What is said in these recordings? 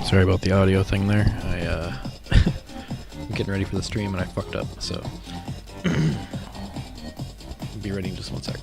Sorry about the audio thing there. I'm getting ready for the stream and I fucked up, so be ready in just 1 sec.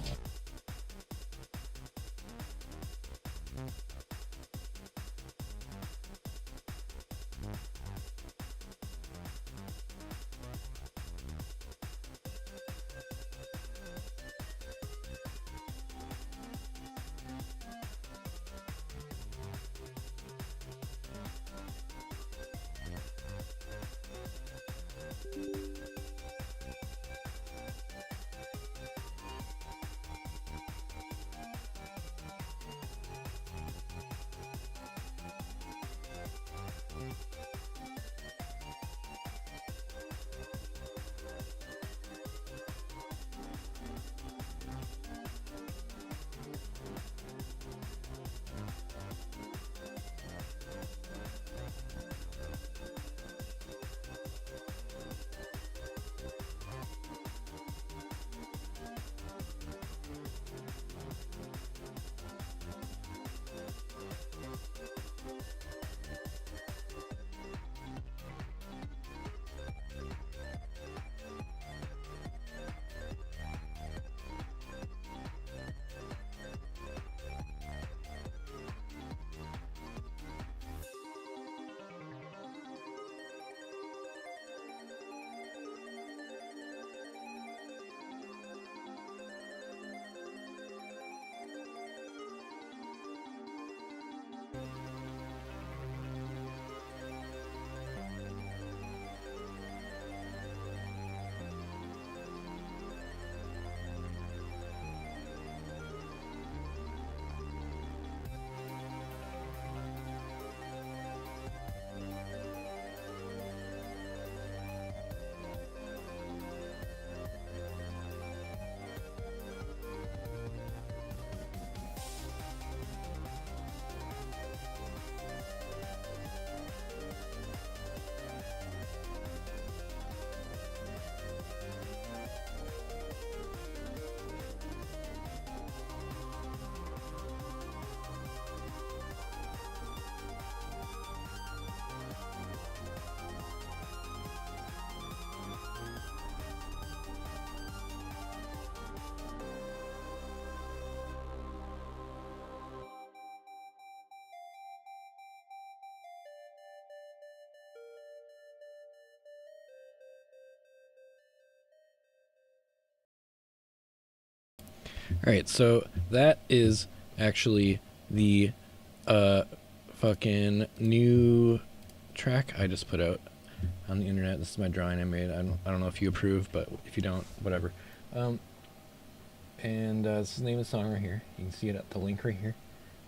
Alright, so that is actually the fucking new track I just put out. on the internet. This is my drawing I made. I don't know if you approve, but if you don't, whatever. This is the name of the song right here. You can see it at the link right here.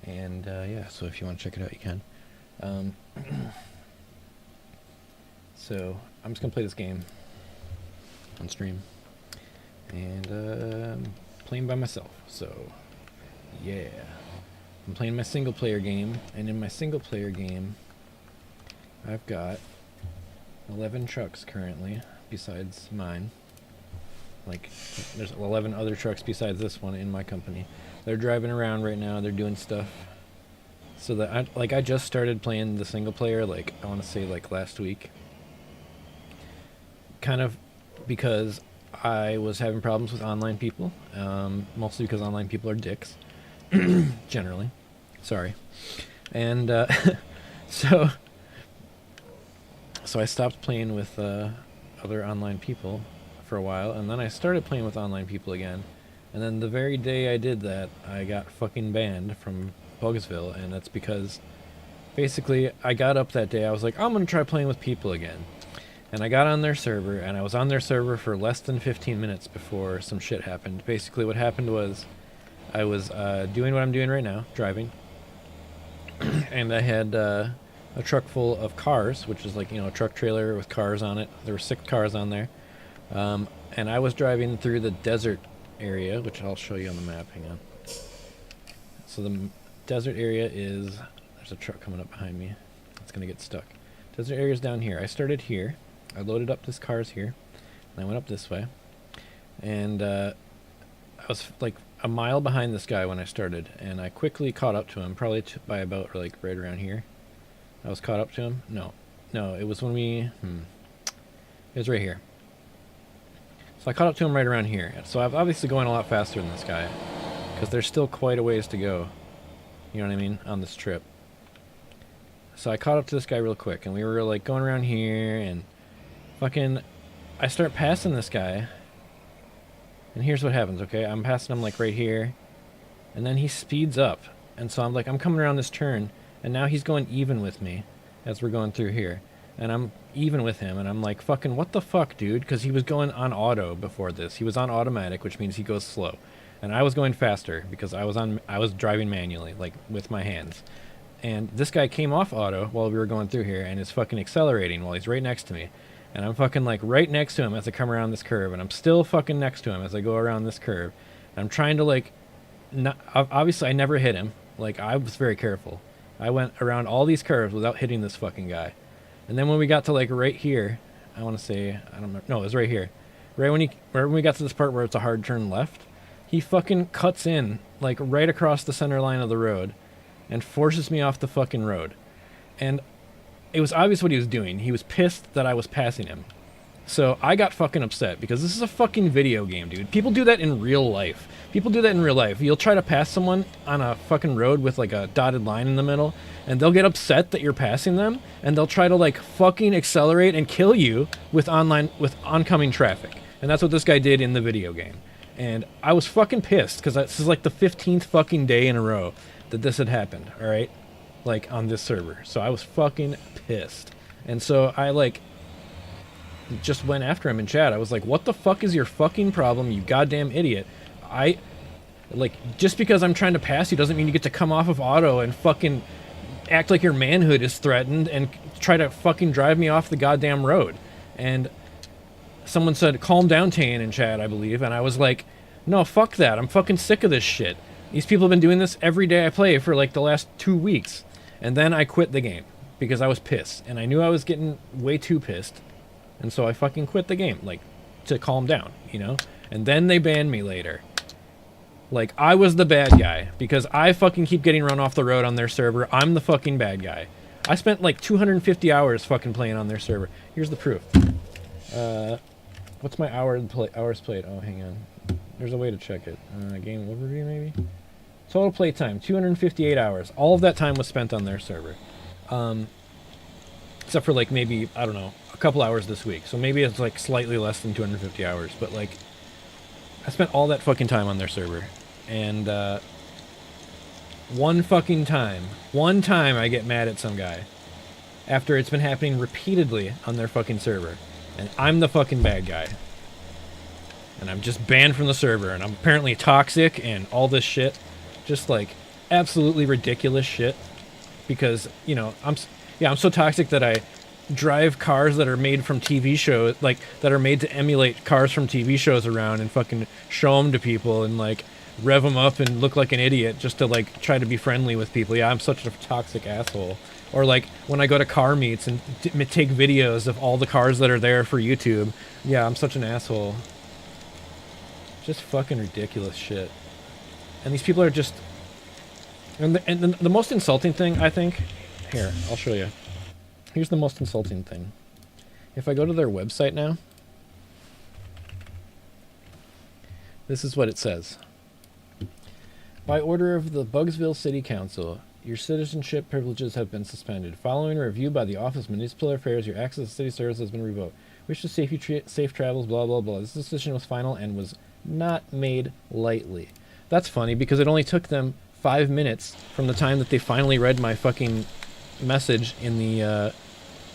And yeah, so if you want to check it out, you can. So I'm just gonna play this game on stream, and playing by myself. So yeah, I'm playing my single player game, and in my single player game, I've got 11 trucks currently, besides mine. Like, there's 11 other trucks besides this one in my company. They're driving around right now. They're doing stuff. So that I just started playing the single player, like, I want to say, like, last week. Kind of because I was having problems with online people. Mostly because online people are dicks. Generally. Sorry. And, so I stopped playing with other online people for a while, and then I started playing with online people again. And then the very day I did that, I got fucking banned from Bugsville, and that's because basically I got up that day, I was like, I'm gonna try playing with people again. And I got on their server, and I was on their server for less than 15 minutes before some shit happened. Basically what happened was I was doing what I'm doing right now, driving, and I had a truck full of cars, which is like, you know, a truck trailer with cars on it. There were 6 cars on there. And I was driving through the desert area, which I'll show you on the map. Hang on. So the desert area is... There's a truck coming up behind me. It's going to get stuck. Desert area is down here. I started here. I loaded up this cars here. And I went up this way. And I was like a mile behind this guy when I started. And I quickly caught up to him, probably by about like right around here. I was caught up to him. No, it was when we... It was right here. So I caught up to him right around here. So I'm obviously going a lot faster than this guy, because there's still quite a ways to go, you know what I mean, on this trip. So I caught up to this guy real quick, and we were like going around here, and fucking, I start passing this guy, and here's what happens, okay? I'm passing him like right here, and then he speeds up, and so I'm like, I'm coming around this turn, and now he's going even with me as we're going through here. And I'm even with him, and I'm like, fucking, what the fuck, dude? Because he was going on auto before this. He was on automatic, which means he goes slow. And I was going faster because I was driving manually, like, with my hands. And this guy came off auto while we were going through here and is fucking accelerating while he's right next to me. And I'm fucking, like, right next to him as I come around this curve. And I'm still fucking next to him as I go around this curve. And I'm trying to, like, obviously I never hit him. Like, I was very careful. I went around all these curves without hitting this fucking guy. And then when we got to like right here, I want to say, I don't know, no, it was right here. Right when we got to this part where it's a hard turn left, he fucking cuts in like right across the center line of the road and forces me off the fucking road. And it was obvious what he was doing. He was pissed that I was passing him. So I got fucking upset because this is a fucking video game, dude. People do that in real life. People do that in real life. You'll try to pass someone on a fucking road with like a dotted line in the middle, and they'll get upset that you're passing them, and they'll try to like fucking accelerate and kill you with oncoming traffic. And that's what this guy did in the video game. And I was fucking pissed because this is like the 15th fucking day in a row that this had happened, all right? Like on this server. So I was fucking pissed. And so I like just went after him in chat. I was like, what the fuck is your fucking problem, you goddamn idiot? Just because I'm trying to pass you doesn't mean you get to come off of auto and fucking act like your manhood is threatened and try to fucking drive me off the goddamn road. And someone said, calm down, Taiyen, in chat, I believe. And I was like, no, fuck that. I'm fucking sick of this shit. These people have been doing this every day I play for like the last 2 weeks. And then I quit the game because I was pissed. And I knew I was getting way too pissed. And so I fucking quit the game, like, to calm down, you know? And then they banned me later. Like, I was the bad guy, because I fucking keep getting run off the road on their server. I'm the fucking bad guy. I spent, like, 250 hours fucking playing on their server. Here's the proof. What's my hours played? Oh, hang on. There's a way to check it. Game overview, maybe? Total play time, 258 hours. All of that time was spent on their server. Except for, like, maybe, I don't know, a couple hours this week. So maybe it's, like, slightly less than 250 hours. But, like, I spent all that fucking time on their server. And, one time I get mad at some guy. after it's been happening repeatedly on their fucking server. And I'm the fucking bad guy. And I'm just banned from the server, and I'm apparently toxic and all this shit. Just like absolutely ridiculous shit. Because, you know, I'm so toxic that I drive cars that are made from TV shows, like that are made to emulate cars from TV shows around and fucking show them to people and like rev them up and look like an idiot just to like try to be friendly with people. Yeah, I'm such a toxic asshole. Or like when I go to car meets and take videos of all the cars that are there for YouTube. Yeah, I'm such an asshole. Just fucking ridiculous shit. And these people are just... And the most insulting thing, I think... Here, I'll show you. Here's the most insulting thing. If I go to their website now... This is what it says. By order of the Bugsville City Council, your citizenship privileges have been suspended. Following a review by the Office of Municipal Affairs, your access to city service has been revoked. Wish to safe travels, blah, blah, blah. This decision was final and was not made lightly. That's funny because it only took them 5 minutes from the time that they finally read my fucking message in the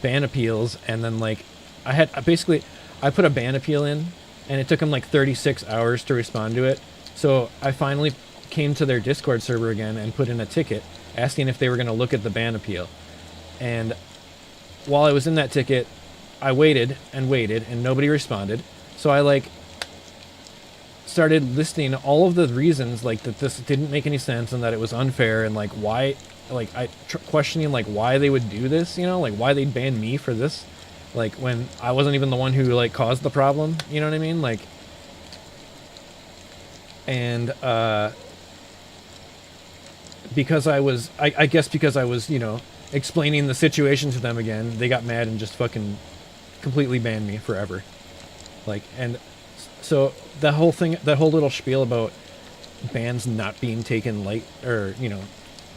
ban appeals, and then like I put a ban appeal in, and it took them like 36 hours to respond to it. So I finally came to their Discord server again and put in a ticket asking if they were going to look at the ban appeal. And while I was in that ticket, I waited and waited and nobody responded. So I like started listing all of the reasons like that this didn't make any sense and that it was unfair, and like why, like questioning like why they would do this, you know, like why they'd ban me for this, like when I wasn't even the one who like caused the problem, you know what I mean? Like, and because I guess because I was, you know, explaining the situation to them again, they got mad and just fucking completely banned me forever. Like, and so that whole thing, that whole little spiel about bans not being taken light, or, you know,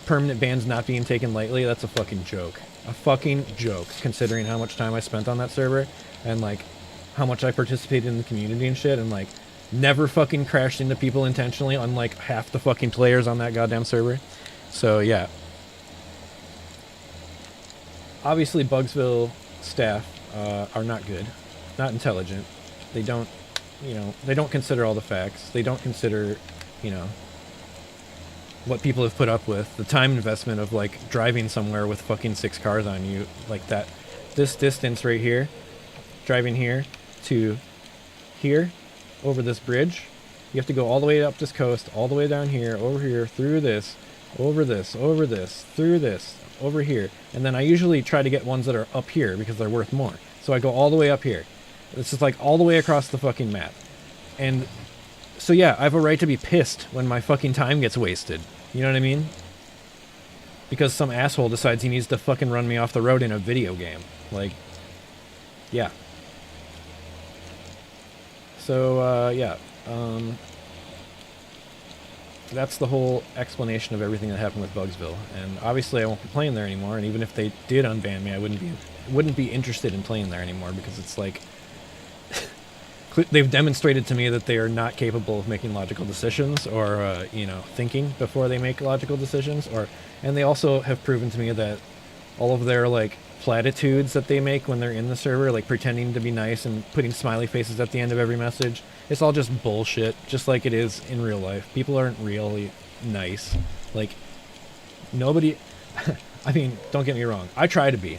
permanent bans not being taken lightly, that's a fucking joke. A fucking joke, considering how much time I spent on that server and like how much I participated in the community and shit, and like never fucking crashed into people intentionally, unlike half the fucking players on that goddamn server. So yeah, obviously Bugsville staff are not good, not intelligent. They don't, you know, they don't consider all the facts. They don't consider, you know, what people have put up with, the time investment of like driving somewhere with fucking 6 cars on you, like that, this distance right here, driving here to here, over this bridge. You have to go all the way up this coast, all the way down here, over here, through this, over this, over this, through this, over here. And then I usually try to get ones that are up here because they're worth more. So I go all the way up here. This is like all the way across the fucking map. And so yeah, I have a right to be pissed when my fucking time gets wasted. You know what I mean? Because some asshole decides he needs to fucking run me off the road in a video game. Like, yeah. So, yeah. That's the whole explanation of everything that happened with Bugsville. And obviously I won't be playing there anymore, and even if they did unban me, I wouldn't be interested in playing there anymore, because it's like they've demonstrated to me that they are not capable of making logical decisions, or you know, thinking before they make logical decisions, and they also have proven to me that all of their like platitudes that they make when they're in the server, like pretending to be nice and putting smiley faces at the end of every message, it's all just bullshit, just like it is in real life. People aren't really nice. Like, nobody... I mean, don't get me wrong. I try to be.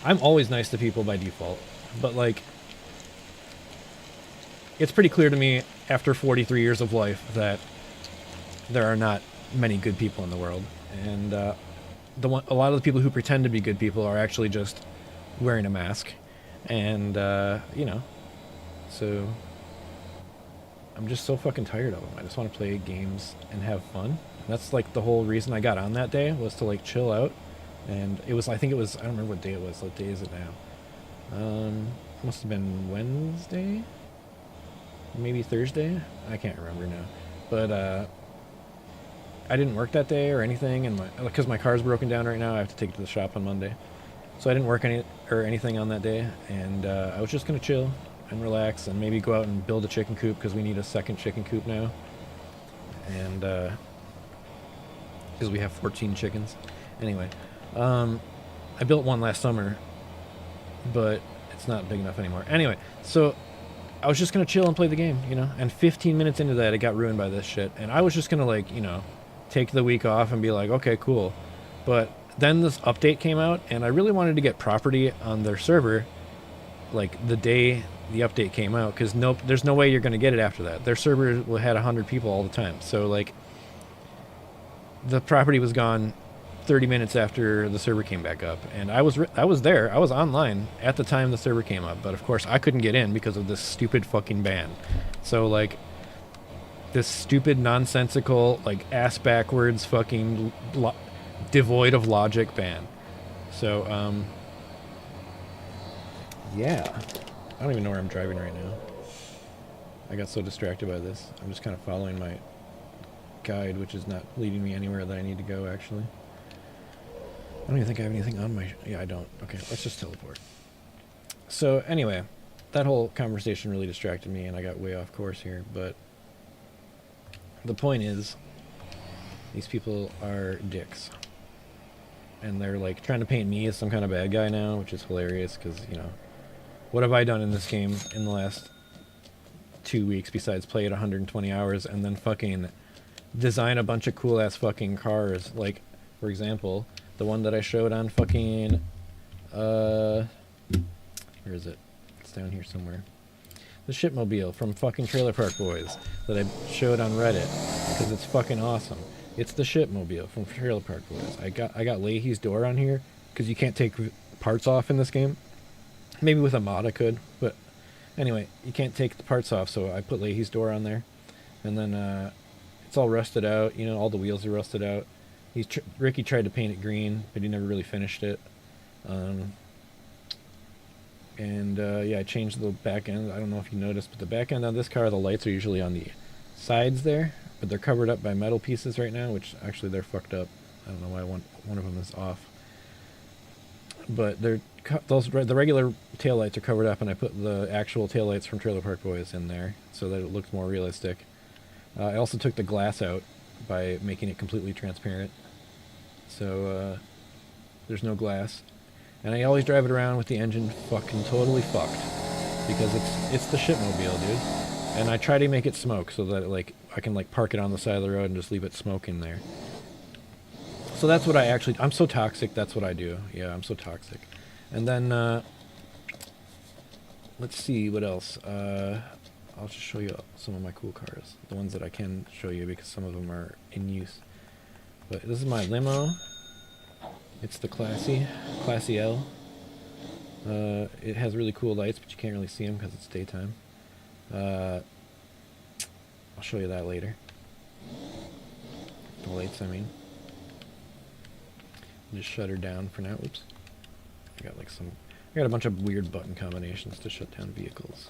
I'm always nice to people by default. But, like, it's pretty clear to me after 43 years of life that there are not many good people in the world. And a lot of the people who pretend to be good people are actually just wearing a mask. And, you know, so... I'm just so fucking tired of them. I just want to play games and have fun. And that's like the whole reason I got on that day, was to like chill out. And it was, I think it was, I don't remember what day it was. What day is it now? Must have been Wednesday? Maybe Thursday? I can't remember now. But I didn't work that day or anything, and because my car's broken down right now, I have to take it to the shop on Monday. So I didn't work anything on that day, and I was just gonna chill and relax and maybe go out and build a chicken coop, because we need a second chicken coop now. And because we have 14 chickens. Anyway, I built one last summer, but it's not big enough anymore. Anyway, so I was just gonna chill and play the game, you know. And 15 minutes into that, it got ruined by this shit. And I was just gonna like, you know, take the week off and be like, okay, cool. But then this update came out, and I really wanted to get property on their server, like the day the update came out, because nope, there's no way you're gonna get it after that. Their server had 100 people all the time, so like the property was gone 30 minutes after the server came back up, and I was there. I was online at the time the server came up, but of course I couldn't get in because of this stupid fucking ban. So like this stupid nonsensical like ass backwards fucking devoid of logic ban. So yeah, I don't even know where I'm driving right now. I got so distracted by this. I'm just kind of following my guide, which is not leading me anywhere that I need to go, actually. I don't even think I have anything on my... Yeah, I don't. Okay, let's just teleport. So, anyway, that whole conversation really distracted me, and I got way off course here, but the point is, these people are dicks. And they're, like, trying to paint me as some kind of bad guy now, which is hilarious, because, you know, what have I done in this game in the last 2 weeks besides play it 120 hours and then fucking design a bunch of cool-ass fucking cars? Like, for example... the one that I showed on fucking, where is it? It's down here somewhere. The Shipmobile from fucking Trailer Park Boys that I showed on Reddit because it's fucking awesome. It's the Shipmobile from Trailer Park Boys. I got Leahy's door on here because you can't take parts off in this game. Maybe with a mod I could, but anyway, you can't take the parts off, so I put Leahy's door on there. And then it's all rusted out, you know, all the wheels are rusted out. Ricky tried to paint it green, but he never really finished it. Yeah, I changed the back end. I don't know if you noticed, but the back end on this car, the lights are usually on the sides there, but they're covered up by metal pieces right now, which actually they're fucked up. I don't know why one of them is off. But the regular taillights are covered up, and I put the actual taillights from Trailer Park Boys in there so that it looks more realistic. I also took the glass out by making it completely transparent. So, there's no glass. And I always drive it around with the engine fucking totally fucked. Because it's the Shipmobile, dude. And I try to make it smoke so that, like, I can, like, park it on the side of the road and just leave it smoking there. So that's what I'm so toxic, that's what I do. Yeah, I'm so toxic. And then, let's see, what else? I'll just show you some of my cool cars. The ones that I can show you because some of them are in use. But this is my limo. It's the Classy L. It has really cool lights, but you can't really see them because it's daytime. I'll show you that later. The lights, I mean. Just shut her down for now. Oops. I got a bunch of weird button combinations to shut down vehicles.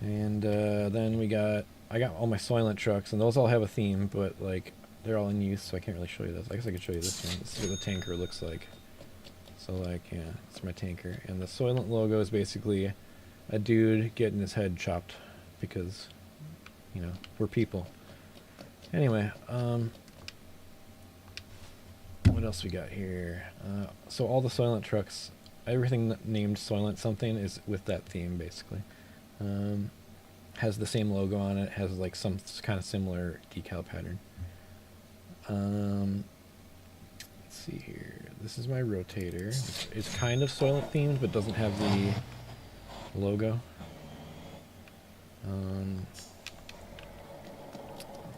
And then I got all my Soylent trucks, and those all have a theme, but like they're all in use, so I can't really show you this. I guess I could show you this one. This is what the tanker looks like. So like, yeah, it's my tanker. And the Soylent logo is basically a dude getting his head chopped because, you know, we're people. Anyway, what else we got here? So all the Soylent trucks, everything named Soylent something is with that theme, basically. Has the same logo on it, has like some kind of similar decal pattern. Let's see here. This is my rotator. It's kind of Soylent themed, but doesn't have the logo.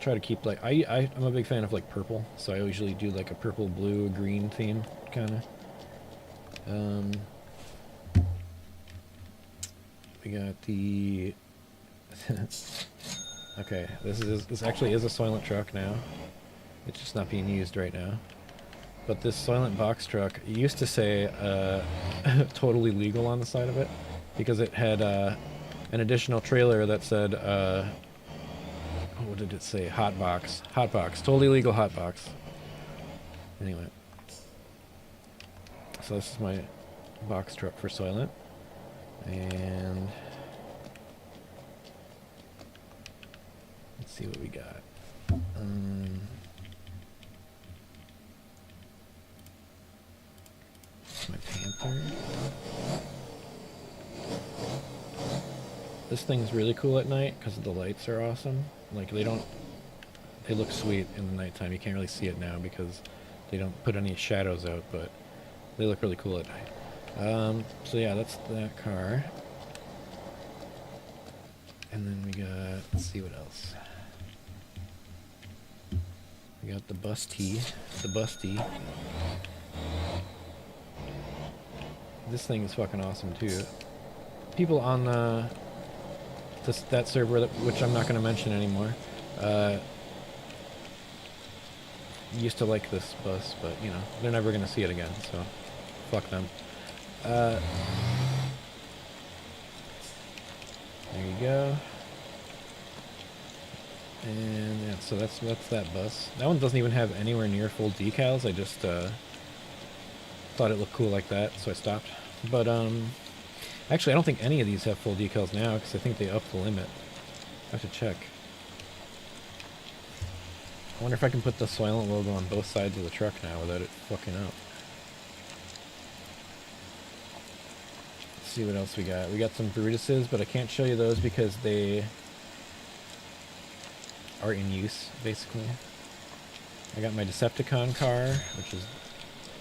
Try to keep like I'm a big fan of like purple, so I usually do like a purple, blue, green theme kind of. We got the okay, this actually is a Soylent truck now. It's just not being used right now. But this Soylent box truck, it used to say totally legal on the side of it because it had an additional trailer that said what did it say? Hot box, totally legal hot box. Anyway, so this is my box truck for Soylent. And let's see what we got. This thing's really cool at night because the lights are awesome. Like they look sweet in the nighttime. You can't really see it now because they don't put any shadows out, but they look really cool at night. So yeah, that's that car. And then we got, let's see what else. We got the Busty. This thing is fucking awesome too. People on that server, which I'm not going to mention anymore, used to like this bus, but you know, they're never going to see it again, so fuck them. There you go. And yeah, so that's that bus. That one doesn't even have anywhere near full decals. I just thought it looked cool like that, so I stopped. But actually, I don't think any of these have full decals now because I think they upped the limit. I have to check. I wonder if I can put the Soylent logo on both sides of the truck now without it fucking up. Let's see what else we got. We got some Brutuses, but I can't show you those because they are in use, basically. I got my Decepticon car, which is...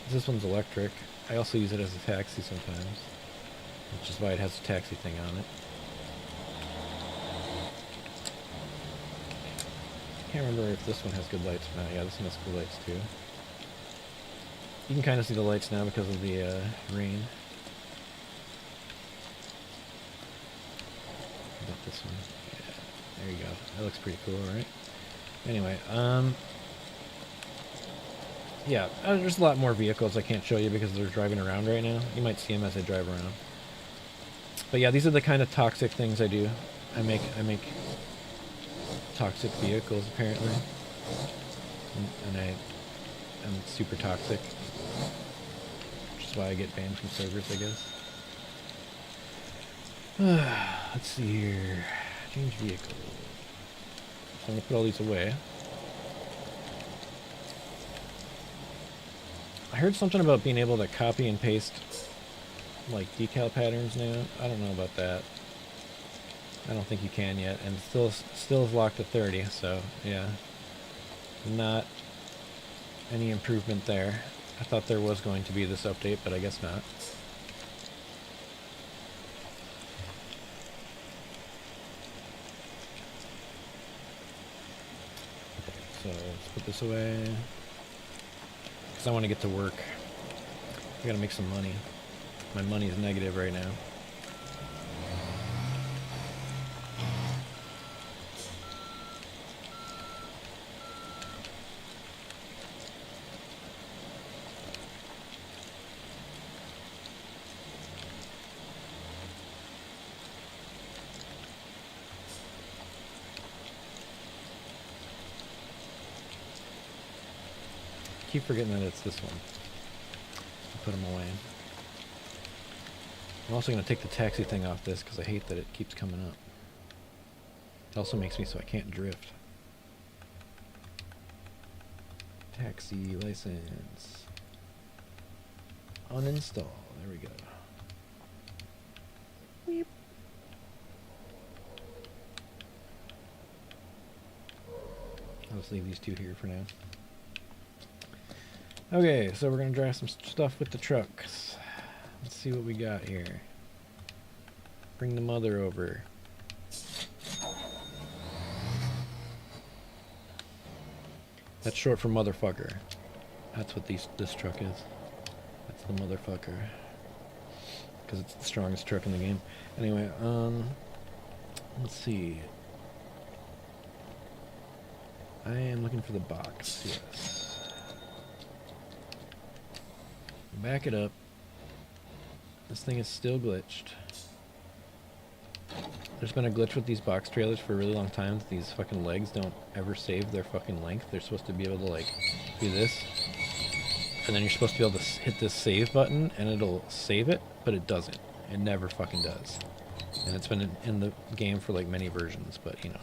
This one's electric. I also use it as a taxi sometimes, which is why it has a taxi thing on it. Can't remember if this one has good lights or not. Yeah, this one has good lights too. You can kind of see the lights now because of the rain. How about this one? Yeah, there you go. That looks pretty cool, right? Anyway, yeah, there's a lot more vehicles I can't show you because they're driving around right now. You might see them as I drive around. But yeah, these are the kind of toxic things I do. I make toxic vehicles, apparently. And I am super toxic. Which is why I get banned from servers, I guess. Let's see here. Change vehicle. So I'm going to put all these away. I heard something about being able to copy and paste like decal patterns now. I don't know about that. I don't think you can yet, and still is locked at 30, so yeah. Not any improvement there. I thought there was going to be this update, but I guess not. So let's put this away. Because I want to get to work. I gotta make some money. My money is negative right now. I keep forgetting that it's this one. I'll put them away. I'm also going to take the taxi thing off this because I hate that it keeps coming up. It also makes me so I can't drift. Taxi license. Uninstall. There we go. Weep. I'll just leave these two here for now. Okay, so we're going to drive some stuff with the trucks. Let's see what we got here. Bring the mother over. That's short for motherfucker. That's what this truck is. That's the motherfucker. Because it's the strongest truck in the game. Anyway, let's see. I am looking for the box, yes. Back it up. This thing is still glitched. There's been a glitch with these box trailers for a really long time. These fucking legs don't ever save their fucking length. They're supposed to be able to like do this. And then you're supposed to be able to hit this save button and it'll save it, but it doesn't. It never fucking does. And it's been in the game for like many versions, but you know.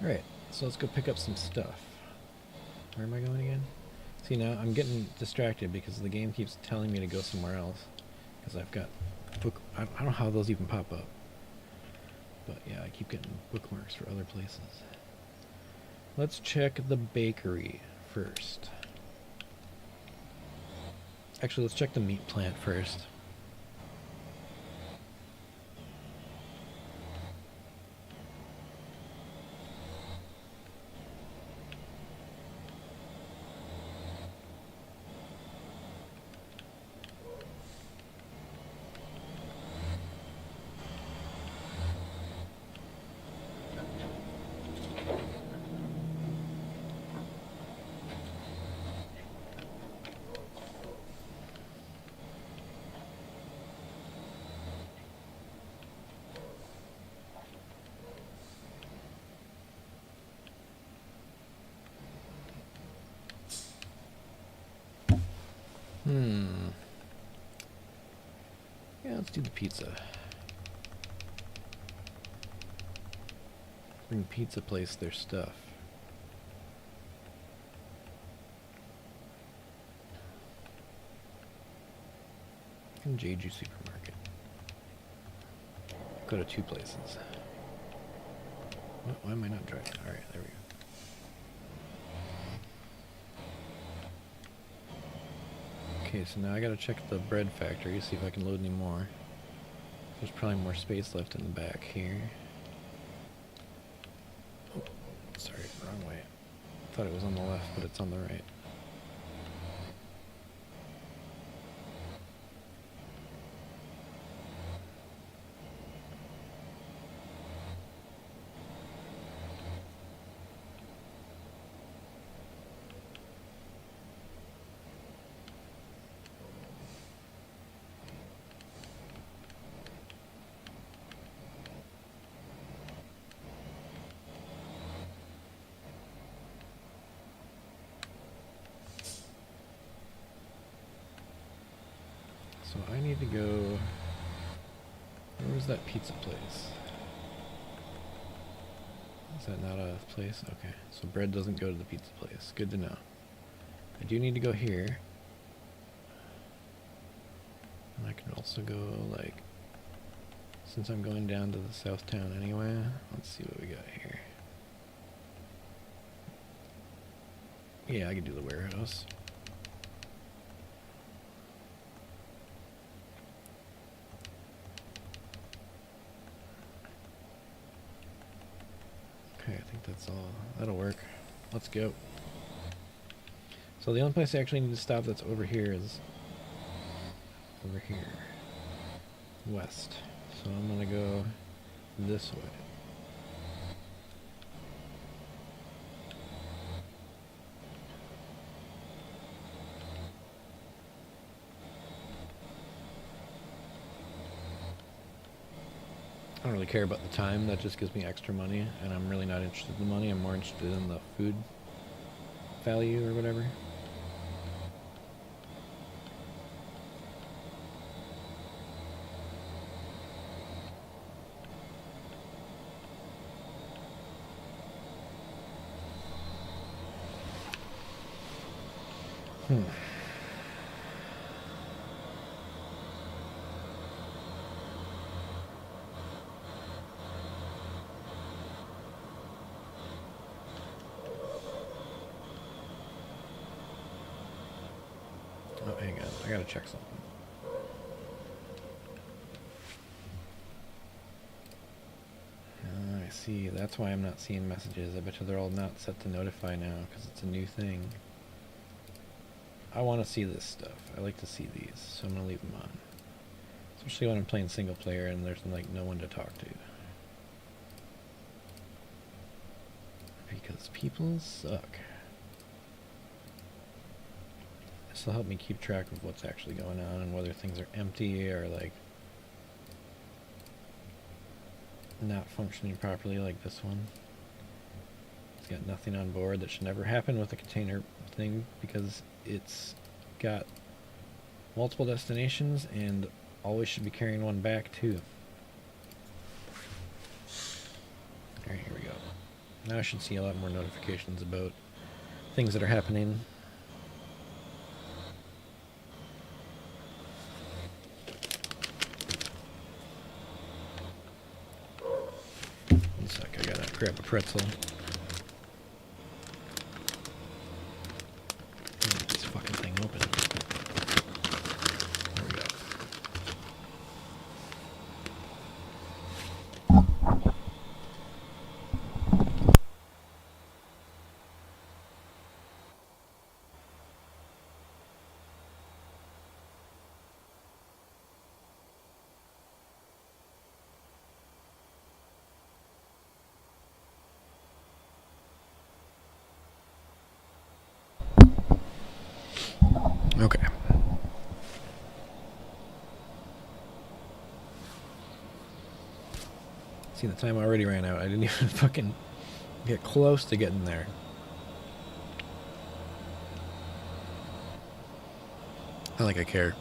Alright, So let's go pick up some stuff. Where am I going again? See, now I'm getting distracted because the game keeps telling me to go somewhere else. Because I've got book... I don't know how those even pop up. But yeah, I keep getting bookmarks for other places. Let's check the bakery first. Actually, let's check the meat plant first. Yeah, let's do the pizza. Bring pizza place their stuff. And JG Supermarket. Go to 2 places. Oh, why am I not driving? Alright, there we go. Okay, so now I gotta check the bread factory, see if I can load any more. There's probably more space left in the back here. Oh, sorry, wrong way. Thought it was on the left, but it's on the right. So I need to go... Where was that pizza place? Is that not a place? Okay, so bread doesn't go to the pizza place. Good to know. I do need to go here. And I can also go, like... Since I'm going down to the south town anyway, let's see what we got here. Yeah, I could do the warehouse. Okay, I think that's all. That'll work. Let's go. So the only place I actually need to stop that's over here is over here. West. So I'm gonna go this way. I don't really care about the time, that just gives me extra money, and I'm really not interested in the money, I'm more interested in the food value or whatever. Oh, hang on. I gotta check something. I see. That's why I'm not seeing messages. I bet you they're all not set to notify now because it's a new thing. I want to see this stuff. I like to see these, so I'm gonna leave them on. Especially when I'm playing single player and there's like no one to talk to. Because people suck. This will help me keep track of what's actually going on and whether things are empty or like not functioning properly, like this one. It's got nothing on board. That should never happen with a container thing because it's got multiple destinations and always should be carrying one back too. Alright, here we go. Now I should see a lot more notifications about things that are happening. One sec, I gotta grab a pretzel. Get this fucking thing open. There we go. Okay. See, the time already ran out. I didn't even fucking get close to getting there. Not like I care.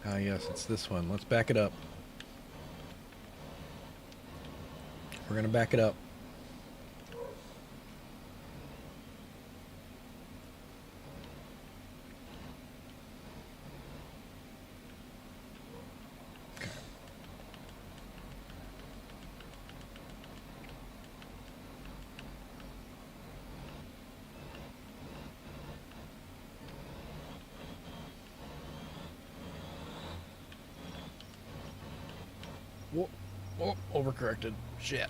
Ah, yes, it's this one. Let's back it up. We're gonna back it up. Okay. Whoa, whoa, overcorrected. Shit.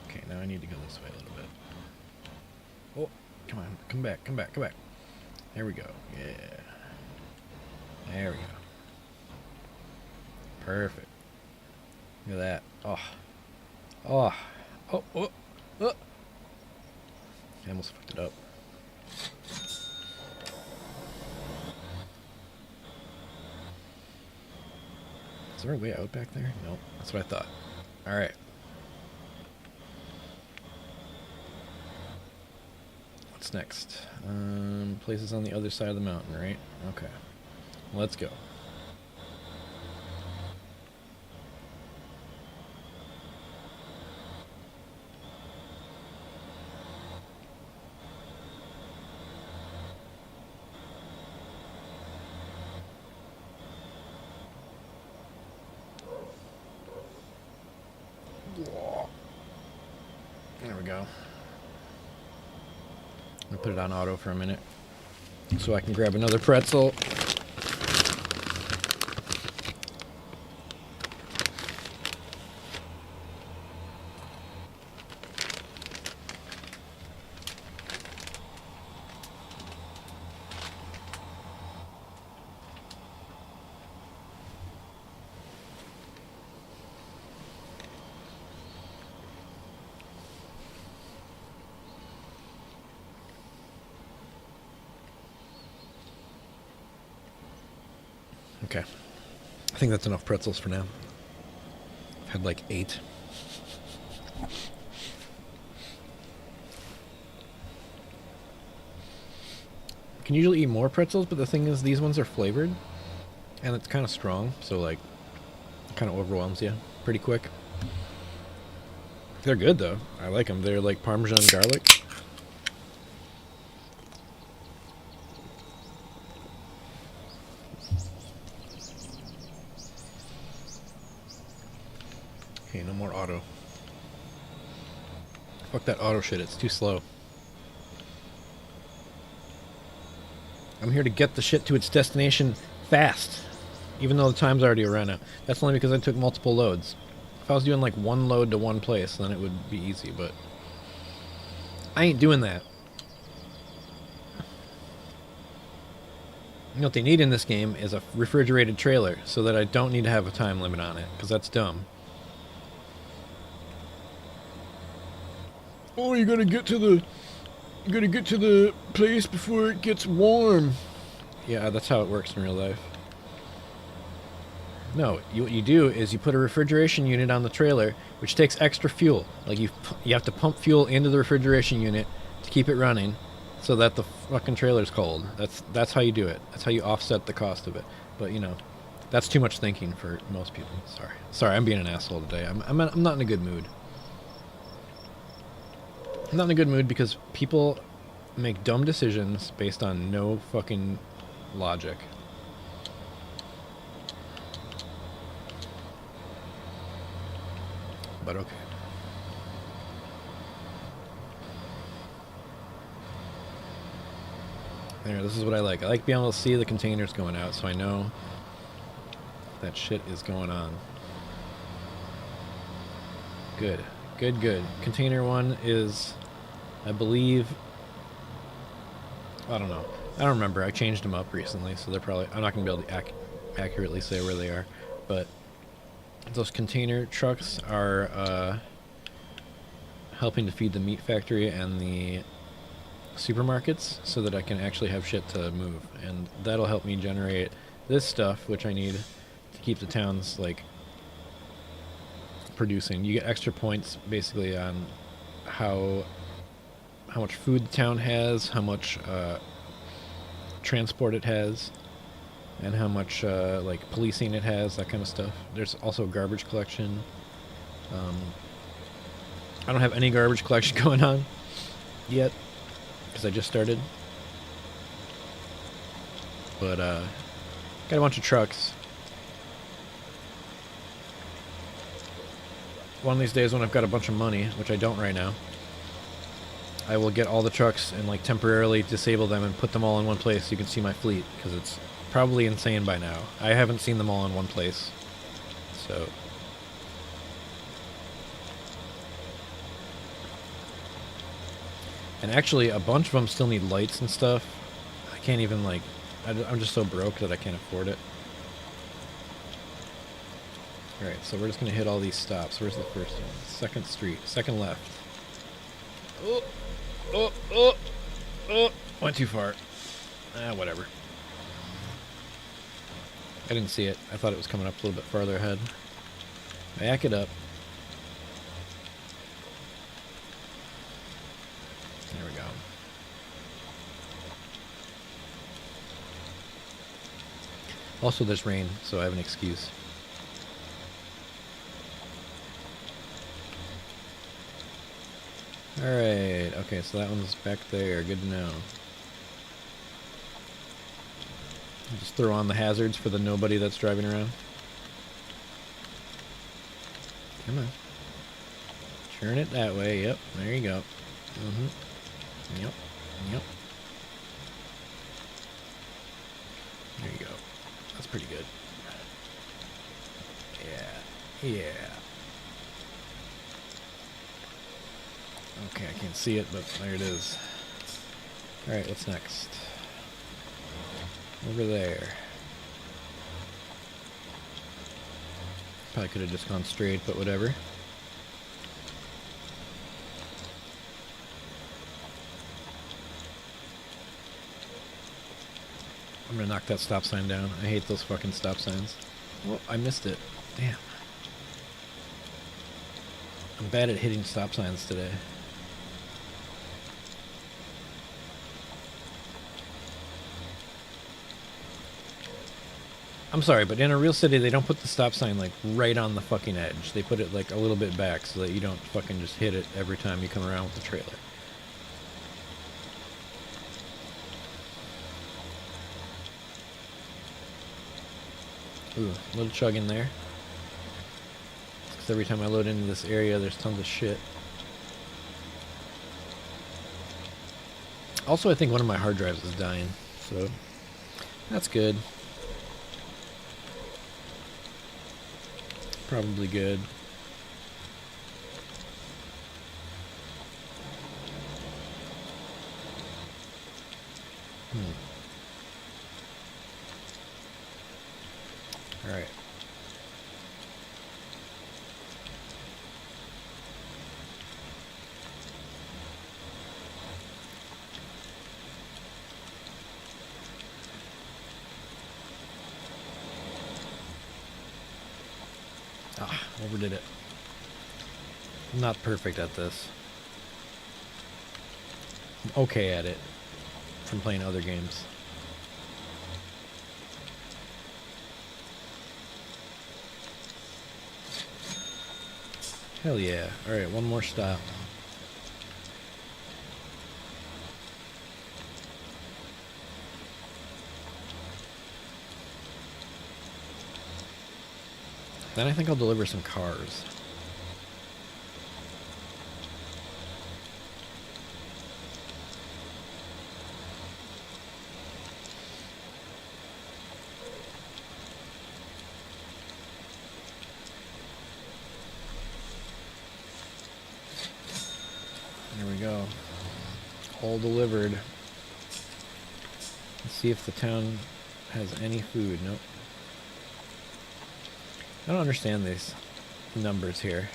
Okay, now I need to go this way a little bit. Oh, come on, come back, come back, come back. There we go. Yeah. There we go. Perfect. Look at that. Oh. Oh. Oh, oh, oh. I almost fucked it up. Is there a way out back there? No, that's what I thought. All right. What's next? Places on the other side of the mountain, right? Okay. Let's go. There we go. I'm gonna put it on auto for a minute so I can grab another pretzel. Okay. I think that's enough pretzels for now. I've had like 8. I can usually eat more pretzels, but the thing is these ones are flavored and it's kind of strong, so like Kind of overwhelms you pretty quick. They're good though. I like them. They're like Parmesan garlic. Okay, no more auto. Fuck that auto shit, it's too slow. I'm here to get the shit to its destination fast, even though the time's already run out. That's only because I took multiple loads. If I was doing like one load to one place, then it would be easy, but I ain't doing that. You know what they need in this game is a refrigerated trailer, so that I don't need to have a time limit on it, because that's dumb. Oh, you gotta get to the place before it gets warm. Yeah, that's how it works in real life. No, what you do is you put a refrigeration unit on the trailer, which takes extra fuel. Like you have to pump fuel into the refrigeration unit to keep it running, so that the fucking trailer's cold. That's how you do it. That's how you offset the cost of it. But you know, that's too much thinking for most people. Sorry, I'm being an asshole today. I'm not in a good mood. I'm not in a good mood because people make dumb decisions based on no fucking logic. But okay. There, this is what I like. I like being able to see the containers going out, so I know that shit is going on. Good. Good. Container 1 is, I believe, I don't know. I don't remember. I changed them up recently, so they're probably, I'm not going to be able to accurately say where they are, but those container trucks are helping to feed the meat factory and the supermarkets so that I can actually have shit to move, and that'll help me generate this stuff, which I need to keep the towns like producing. You get extra points basically on how much food the town has, how much transport it has, and how much like policing it has, that kind of stuff. There's also garbage collection. I don't have any garbage collection going on yet because I just started, but got a bunch of trucks. One of these days when I've got a bunch of money, which I don't right now, I will get all the trucks and like temporarily disable them and put them all in one place so you can see my fleet, because it's probably insane by now. I haven't seen them all in one place, so. And actually, a bunch of them still need lights and stuff. I can't even like, I'm just so broke that I can't afford it. Alright, so we're just going to hit all these stops. Where's the first one? 2nd Street. 2nd left. Oh! Went too far. Whatever. I didn't see it. I thought it was coming up a little bit farther ahead. Back it up. There we go. Also, there's rain, so I have an excuse. Alright, okay, so that one's back there. Good to know. Just throw on the hazards for the nobody that's driving around. Come on. Turn it that way. Yep, there you go. Yep. There you go. That's pretty good. Yeah. Okay, I can't see it, but there it is. Alright, what's next? Over there. Probably could have just gone straight, but whatever. I'm gonna knock that stop sign down. I hate those fucking stop signs. Oh, I missed it. Damn. I'm bad at hitting stop signs today. I'm sorry, but in a real city, they don't put the stop sign like right on the fucking edge. They put it like a little bit back so that you don't fucking just hit it every time you come around with the trailer. Ooh, a little chug in there. Because every time I load into this area, there's tons of shit. Also, I think one of my hard drives is dying, so that's good. Probably good. Alright. Ah, overdid it. I'm not perfect at this. I'm okay at it from playing other games. Hell yeah. Alright, one more stop. Then I think I'll deliver some cars. There we go. All delivered. Let's see if the town has any food. Nope. I don't understand these numbers here.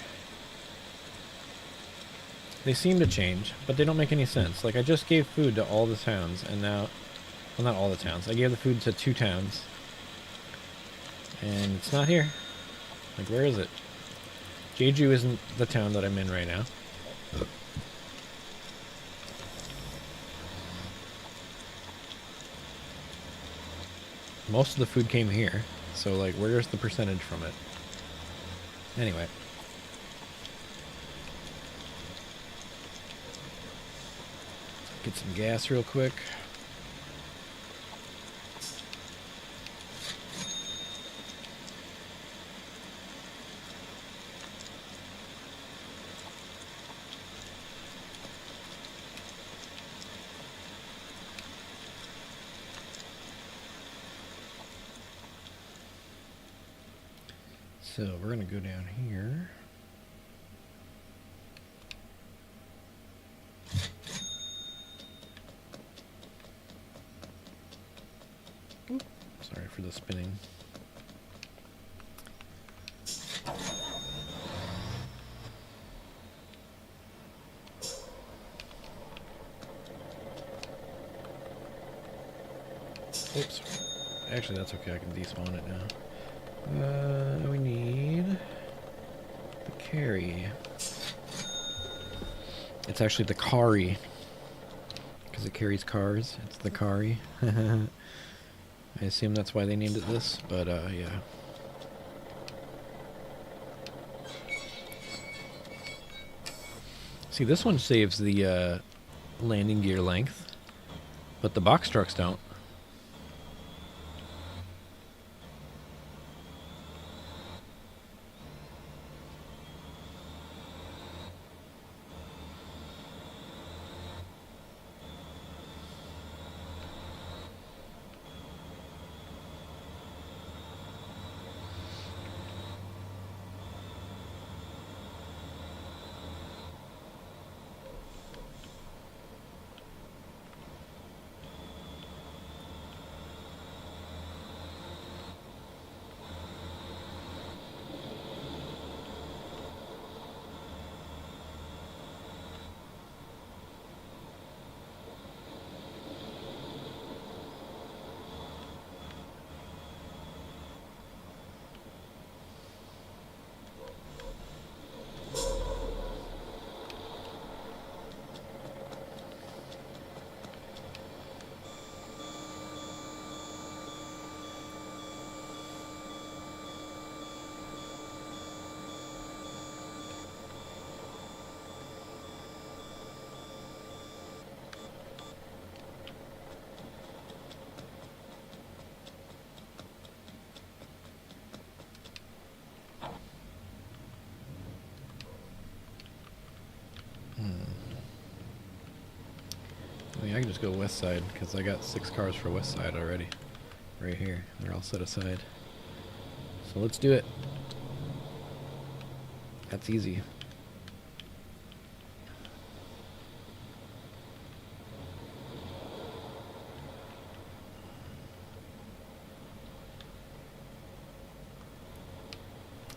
They seem to change, but they don't make any sense. Like, I just gave food to all the towns, and now... Well, not all the towns. I gave the food to 2 towns. And it's not here. Like, where is it? Jeju isn't the town that I'm in right now. Most of the food came here. So, like, where's the percentage from it? Anyway. Get some gas real quick. So we're going to go down here. Oop, sorry for the spinning. Oops. Actually, that's okay. I can despawn it now. We need the carry. It's actually the carry because it carries cars. It's the carry. I assume that's why they named it this, but yeah. See, this one saves the landing gear length, but the box trucks don't. mean, I can just go west side, because I got 6 cars for west side already. Right here. They're all set aside. So let's do it. That's easy.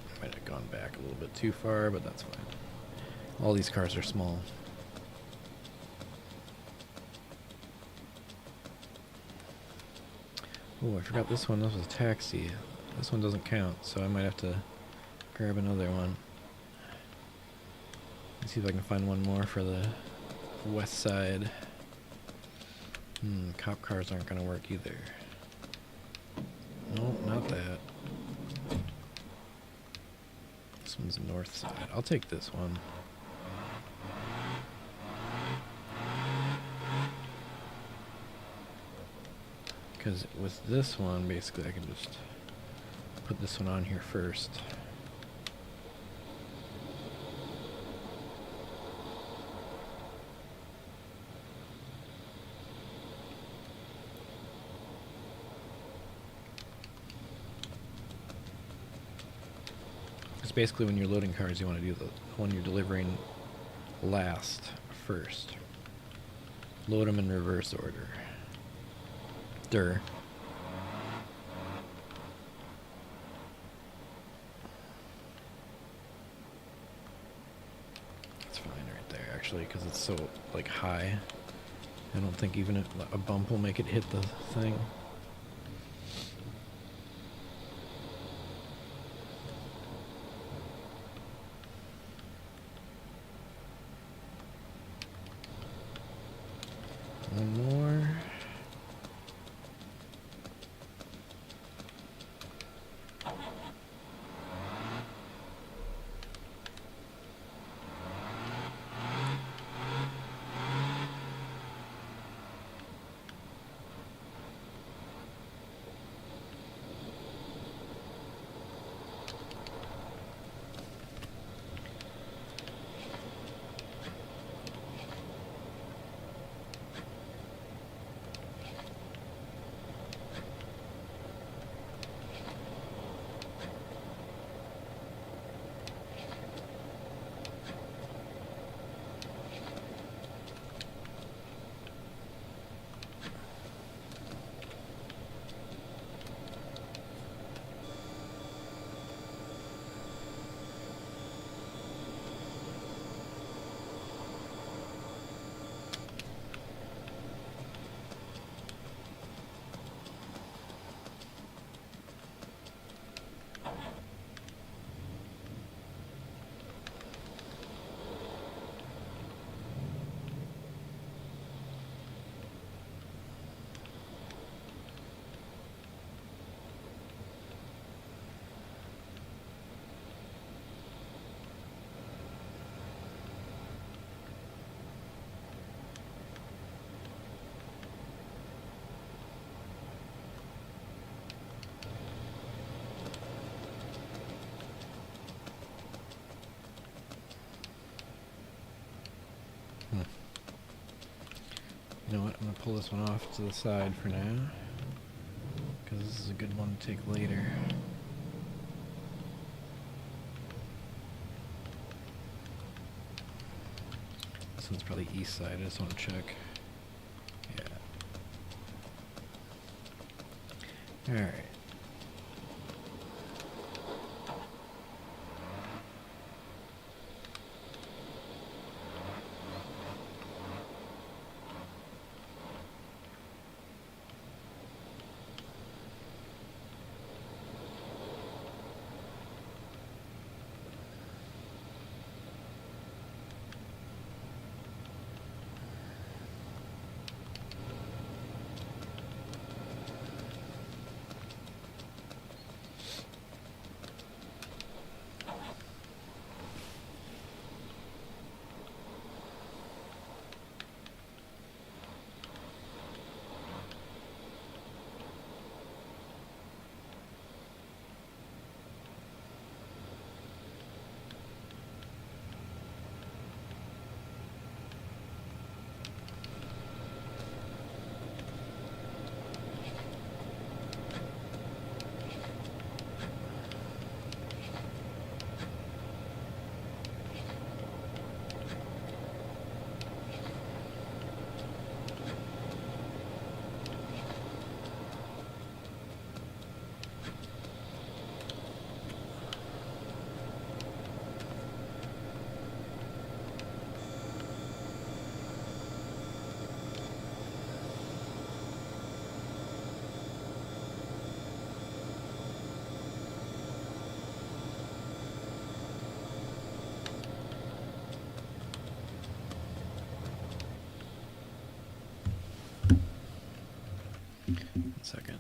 I might have gone back a little bit too far, but that's fine. All these cars are small. Oh, I forgot this one. This was a taxi. This one doesn't count, so I might have to grab another one. Let's see if I can find one more for the west side. Cop cars aren't going to work either. No, not that. This one's the north side. I'll take this one. Because with this one, basically, I can just put this one on here first. Because basically, when you're loading cars, you want to do the one you're delivering last first. Load them in reverse order. That's fine right there, actually, because it's so, like, high. I don't think even a bump will make it hit the thing. One more. You know what, I'm going to pull this one off to the side for now, because this is a good one to take later. This one's probably east side, I just want to check. Yeah. Alright. 1 second.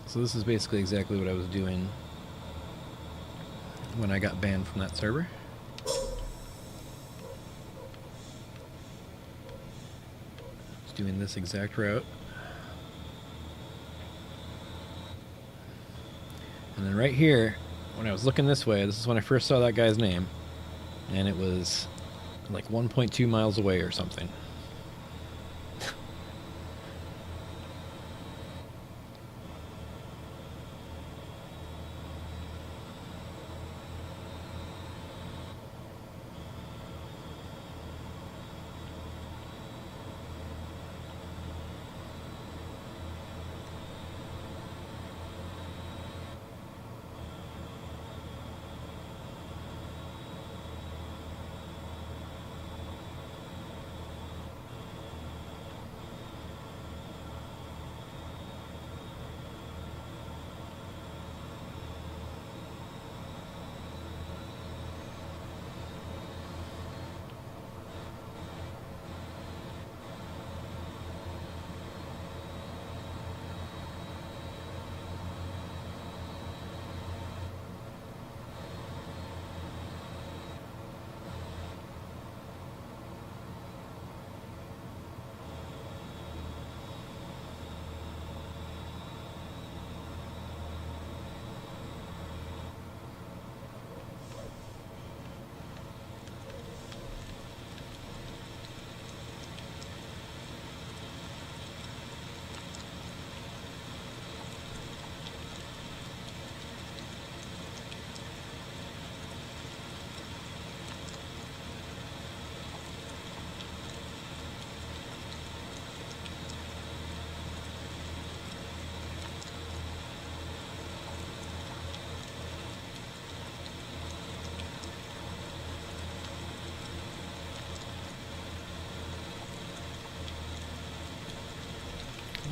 So this is basically exactly what I was doing when I got banned from that server. Just doing this exact route. And then right here, when I was looking this way, this is when I first saw that guy's name, and it was like 1.2 miles away or something.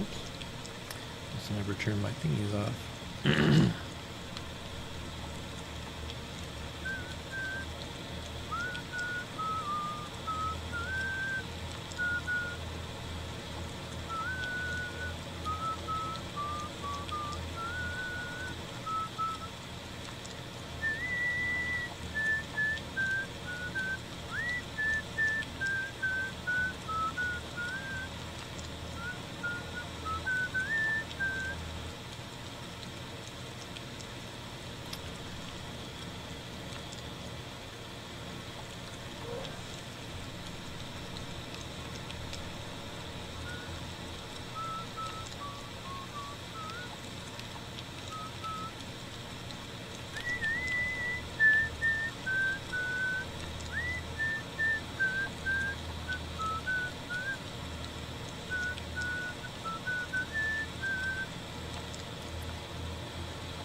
Oops. Never turn my thingies off.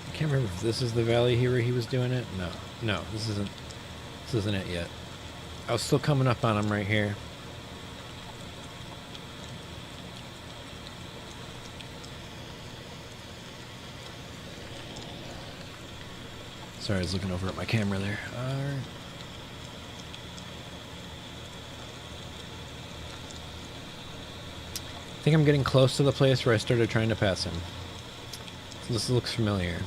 I can't remember if this is the valley here where he was doing it. No, this isn't it yet. I was still coming up on him right here. Sorry, I was looking over at my camera there. Alright. think I'm getting close to the place where I started trying to pass him. So this looks familiar.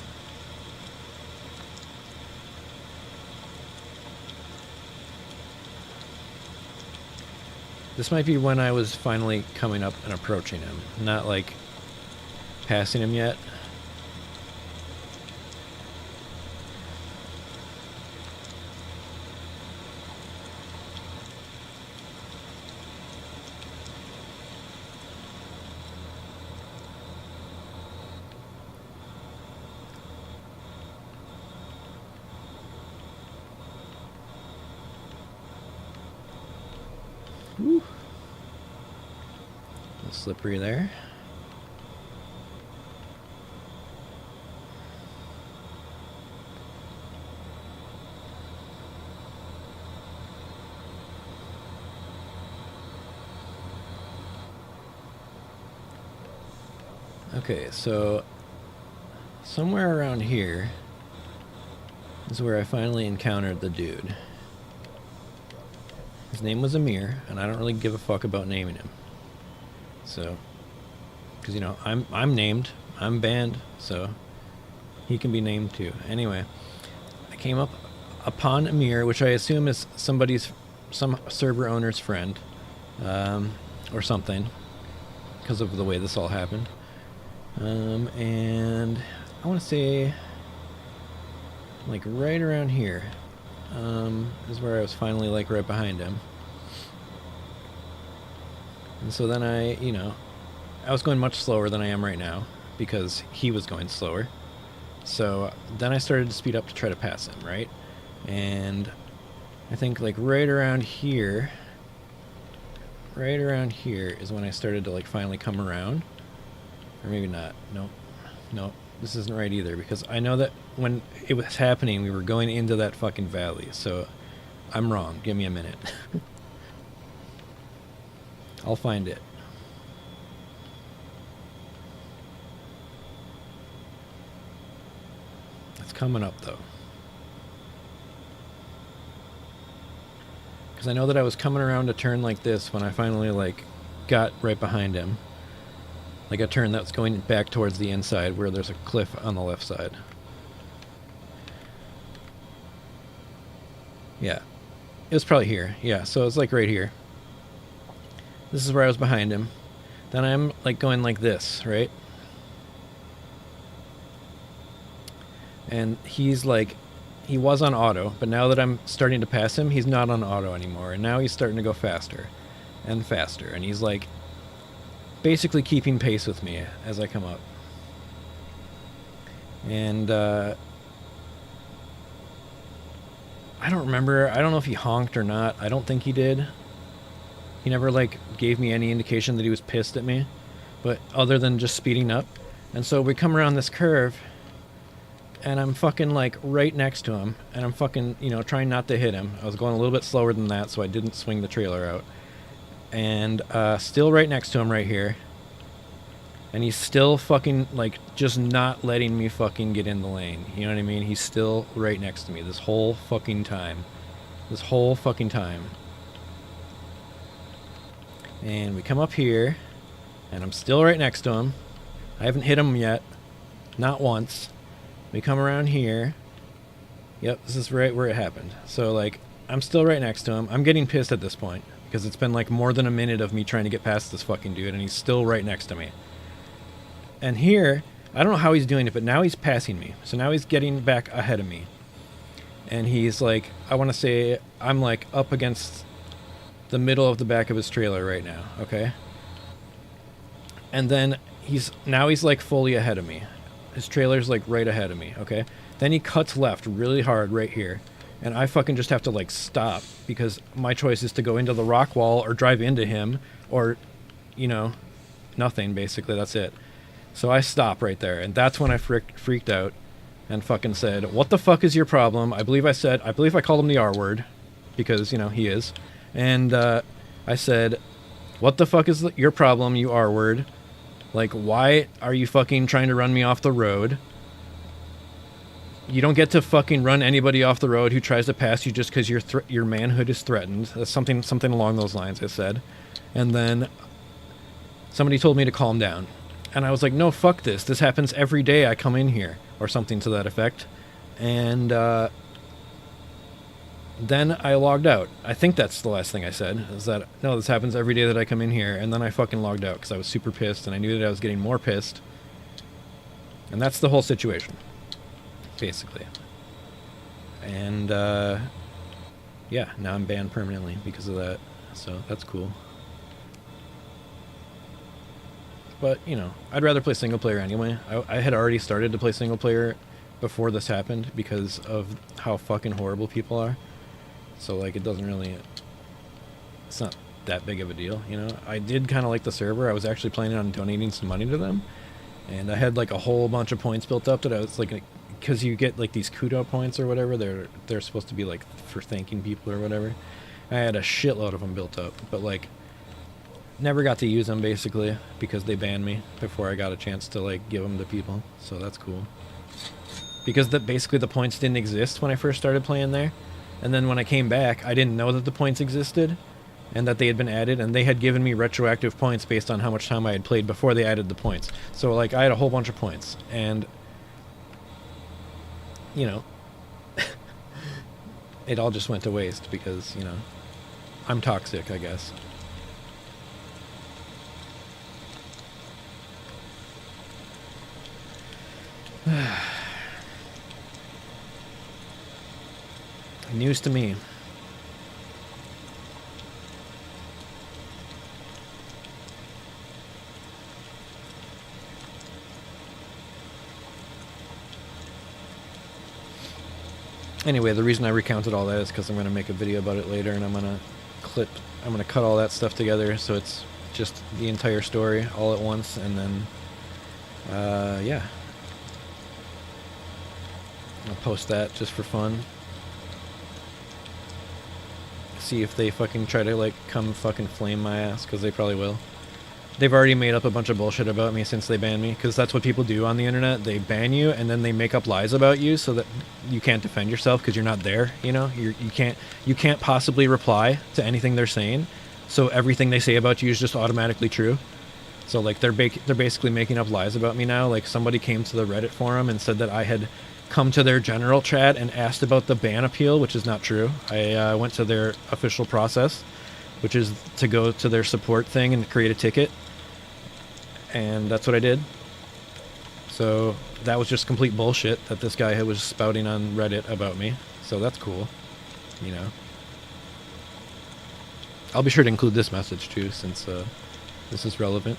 This might be when I was finally coming up and approaching him. Not like passing him yet. Woo. A little slippery there. Okay, so somewhere around here is where I finally encountered the dude. His name was Amir, and I don't really give a fuck about naming him. So, because you know, I'm named, I'm banned, so he can be named too. Anyway, I came up upon Amir, which I assume is some server owner's friend, or something, because of the way this all happened. And I want to say, like right around here. Is where I was finally like right behind him. And so then I was going much slower than I am right now because he was going slower. So then I started to speed up to try to pass him, right? And I think like right around here is when I started to like finally come around. Or maybe not. Nope. This isn't right either, because I know that when it was happening, we were going into that fucking valley, so I'm wrong. Give me a minute. I'll find it. It's coming up, though. Because I know that I was coming around a turn like this when I finally, like, got right behind him. Like a turn that's going back towards the inside where there's a cliff on the left side. Yeah. It was probably here. Yeah, so it's like right here. This is where I was behind him. Then I'm like going like this, right? And he's like, he was on auto, but now that I'm starting to pass him, he's not on auto anymore. And now he's starting to go faster and faster. And he's like, basically keeping pace with me as I come up. And I don't remember. I don't know if he honked or not. I don't think he did. He never like gave me any indication that he was pissed at me, but other than just speeding up. And so we come around this curve and I'm fucking like right next to him, and I'm fucking, trying not to hit him. I was going a little bit slower than that, so I didn't swing the trailer out. And still right next to him right here. And he's still fucking, like, just not letting me fucking get in the lane. You know what I mean? He's still right next to me this whole fucking time. This whole fucking time. And we come up here, and I'm still right next to him. I haven't hit him yet. Not once. We come around here. Yep, this is right where it happened. So, like, I'm still right next to him. I'm getting pissed at this point, because it's been like more than a minute of me trying to get past this fucking dude, and he's still right next to me. And here, I don't know how he's doing it, but now he's passing me. So now he's getting back ahead of me. And he's like, I want to say, I'm like up against the middle of the back of his trailer right now, okay? And then he's like fully ahead of me. His trailer's like right ahead of me, okay? Then he cuts left really hard right here. And I fucking just have to like stop, because my choice is to go into the rock wall or drive into him, or, nothing, basically. That's it. So I stop right there, and that's when I freaked out and fucking said, what the fuck is your problem? I believe I called him the R word, because, he is. And I said, what the fuck is your problem, you R word? Like, why are you fucking trying to run me off the road? You don't get to fucking run anybody off the road who tries to pass you just because your manhood is threatened. That's something along those lines, I said. And then somebody told me to calm down. And I was like, no, fuck this. This happens every day I come in here, or something to that effect. And then I logged out. I think that's the last thing I said, is that, no, this happens every day that I come in here. And then I fucking logged out because I was super pissed, and I knew that I was getting more pissed. And that's the whole situation, basically. And, yeah, now I'm banned permanently because of that. So that's cool. But, you know, I'd rather play single player anyway. I had already started to play single player before this happened because of how fucking horrible people are. So, like, it doesn't really... It's not that big of a deal, you know? I did kind of like the server. I was actually planning on donating some money to them. And I had, like, a whole bunch of points built up that I was, like... Because you get, like, these kudo points or whatever. They're supposed to be, like, for thanking people or whatever. I had a shitload of them built up. But, like... Never got to use them, basically, because they banned me before I got a chance to, like, give them to people. So that's cool. Because basically the points didn't exist when I first started playing there. And then when I came back, I didn't know that the points existed and that they had been added. And they had given me retroactive points based on how much time I had played before they added the points. So, like, I had a whole bunch of points. And, you know, it all just went to waste because, you know, I'm toxic, I guess. News to me. Anyway, the reason I recounted all that is because I'm going to make a video about it later, and I'm going to cut all that stuff together so it's just the entire story all at once, and then, yeah. I'll post that just for fun. See if they fucking try to, like, come fucking flame my ass, because they probably will. They've already made up a bunch of bullshit about me since they banned me, because that's what people do on the internet. They ban you, and then they make up lies about you so that you can't defend yourself because you're not there, you know? You can't possibly reply to anything they're saying, so everything they say about you is just automatically true. So, like, they're basically making up lies about me now. Like, somebody came to the Reddit forum and said that I had come to their general chat and asked about the ban appeal, which is not true. I went to their official process, which is to go to their support thing and create a ticket. And that's what I did. So that was just complete bullshit that this guy was spouting on Reddit about me. So that's cool, you know. I'll be sure to include this message too, since this is relevant.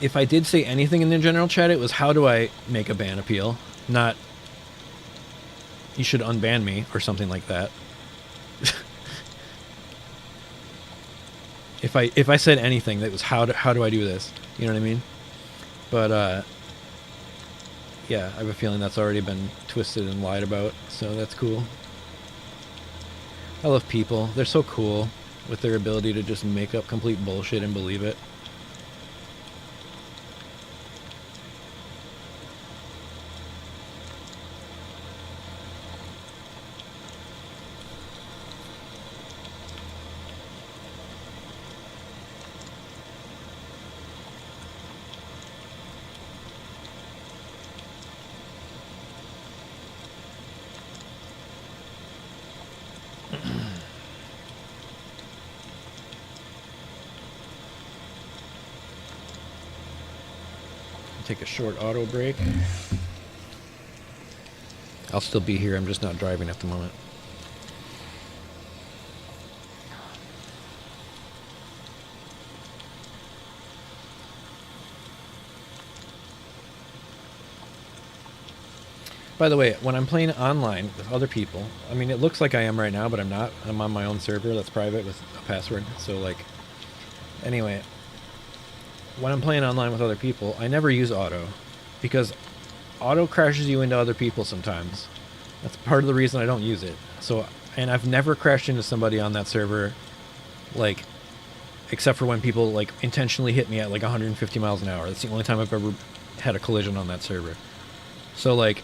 If I did say anything in the general chat, it was, how do I make a ban appeal? Not, you should unban me, or something like that. If I said anything that was, how do I do this? You know what I mean? But, yeah, I have a feeling that's already been twisted and lied about, so that's cool. I love people. They're so cool with their ability to just make up complete bullshit and believe it. Take a short auto break. I'll still be here, I'm just not driving at the moment. By the way, when I'm playing online with other people, I mean, it looks like I am right now, but I'm not. I'm on my own server that's private with a password. So, like, anyway, when I'm playing online with other people, I never use auto, because auto crashes you into other people sometimes. That's part of the reason I don't use it. So, and I've never crashed into somebody on that server, like, except for when people like intentionally hit me at like 150 miles an hour. That's the only time I've ever had a collision on that server. So like,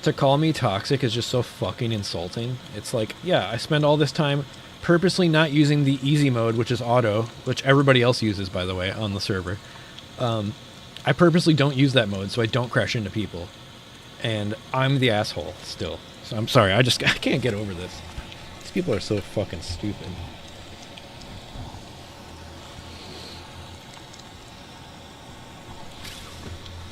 to call me toxic is just so fucking insulting. It's like, yeah, I spend all this time purposely not using the easy mode, which is auto, which everybody else uses, by the way, on the server. I purposely don't use that mode so I don't crash into people. And I'm the asshole still. So I'm sorry, I can't get over this. These people are so fucking stupid.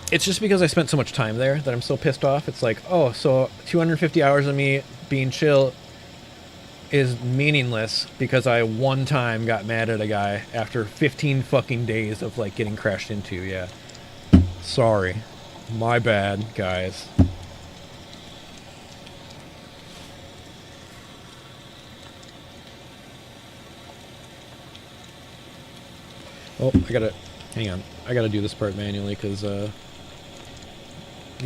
It's just because I spent so much time there that I'm so pissed off. It's like, oh, so 250 hours of me being chill is meaningless because I one time got mad at a guy after 15 fucking days of like getting crashed into. Yeah. Sorry. My bad, guys. Oh, hang on. I gotta do this part manually because the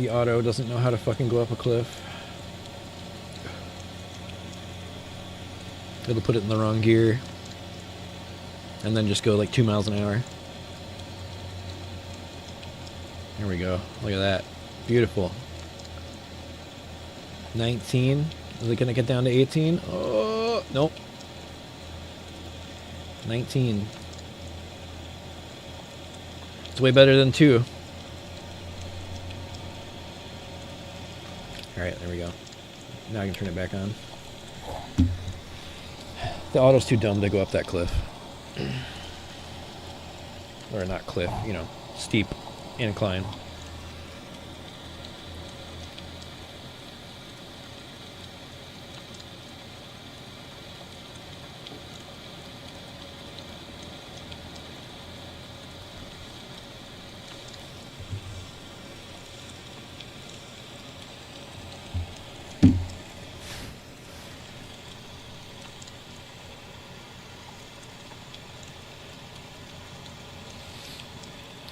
auto doesn't know how to fucking go up a cliff. It'll put it in the wrong gear and then just go like 2 miles an hour. There we go. Look at that. Beautiful. 19. Is it gonna get down to 18? Oh, nope. 19. It's way better than 2. Alright, there we go. Now I can turn it back on. The auto's too dumb to go up that cliff. Or not cliff, you know, steep incline.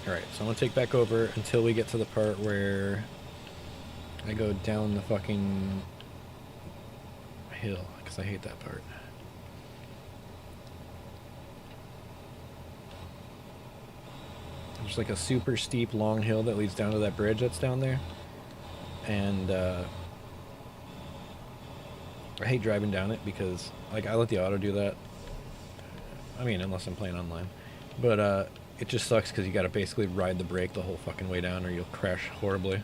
Alright, so I'm going to take back over until we get to the part where I go down the fucking hill, because I hate that part. There's like a super steep long hill that leads down to that bridge that's down there. And I hate driving down it because like I let the auto do that. I mean, unless I'm playing online. But it just sucks because you got to basically ride the brake the whole fucking way down or you'll crash horribly.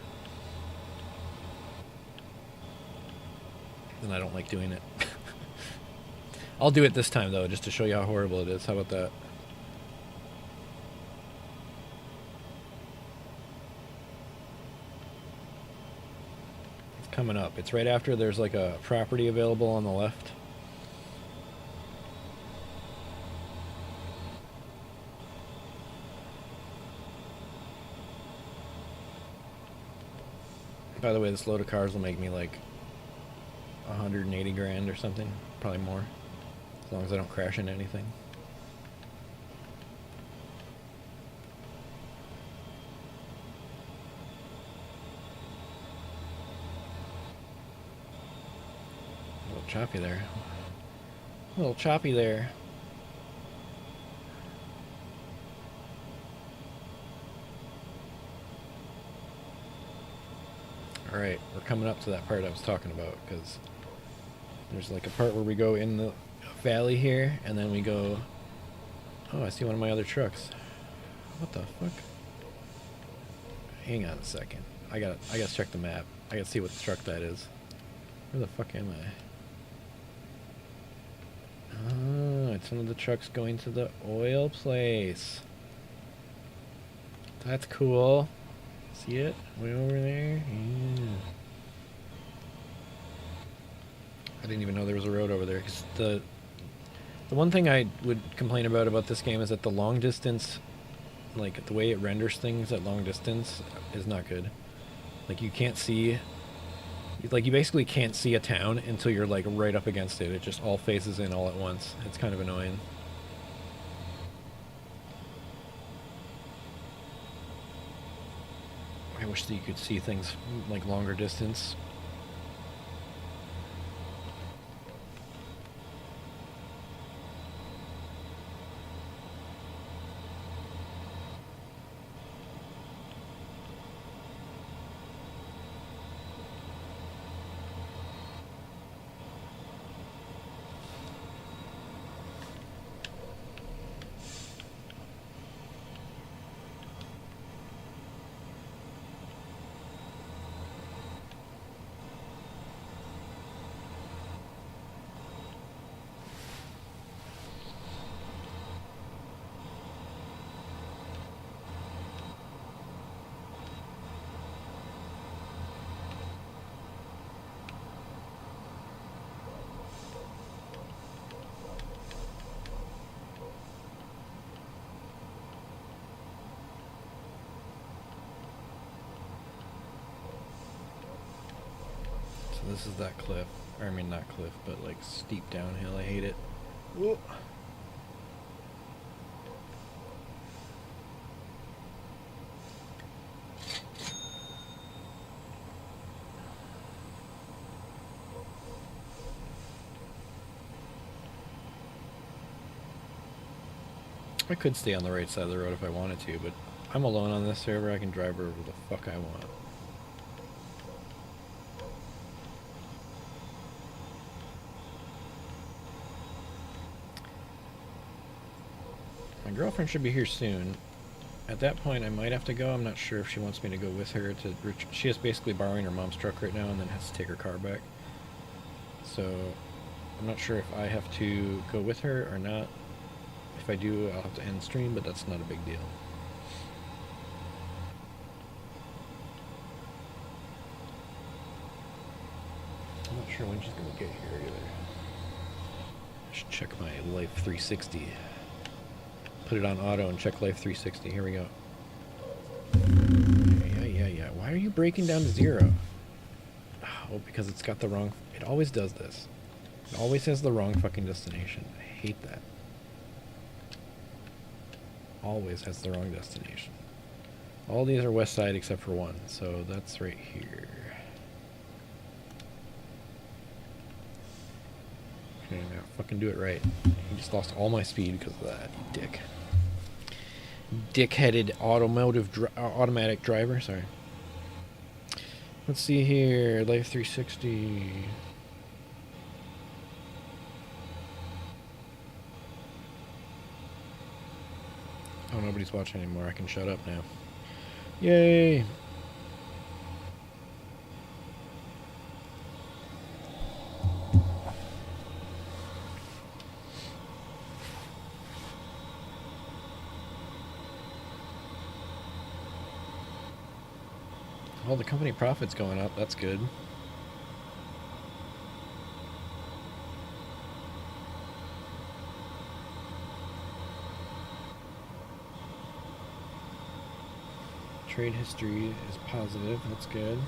And I don't like doing it. I'll do it this time though, just to show you how horrible it is. How about that? It's coming up. It's right after there's like a property available on the left. By the way, this load of cars will make me like 180 grand or something, probably more, as long as I don't crash into anything. A little choppy there. A little choppy there. Alright, we're coming up to that part I was talking about, because there's like a part where we go in the valley here, and then we go... Oh, I see one of my other trucks. What the fuck? Hang on a second. I gotta check the map. I gotta see what truck that is. Where the fuck am I? Oh, it's one of the trucks going to the oil place. That's cool. See it? Way over there? Yeah. I didn't even know there was a road over there. 'Cause the one thing I would complain about this game is that the long distance, like the way it renders things at long distance is not good. Like you can't see, like you basically can't see a town until you're like right up against it. It just all phases in all at once. It's kind of annoying. I wish that you could see things like longer distance. this is that cliff. Or, I mean, not cliff, but like steep downhill. I hate it. Whoa. I could stay on the right side of the road if I wanted to, but I'm alone on this server. I can drive wherever the fuck I want. My girlfriend should be here soon. At that point, I might have to go. I'm not sure if she wants me to go with her to... She is basically borrowing her mom's truck right now and then has to take her car back. So, I'm not sure if I have to go with her or not. If I do, I'll have to end stream, but that's not a big deal. I'm not sure when she's going to get here either. I should check my Life 360. Put it on auto and check Life 360. Here we go. Yeah. Why are you breaking down to 0? Oh, because it's got the wrong... It always does this. It always has the wrong fucking destination. I hate that. Always has the wrong destination. All these are west side except for one, so that's right here. Okay, now fucking do it right. He just lost all my speed because of that, you dick. Dick-headed automatic driver, sorry. Let's see here, Life 360. Oh, nobody's watching anymore. I can shut up now. Yay! Well, the company profit's going up. That's good. Trade history is positive. That's good.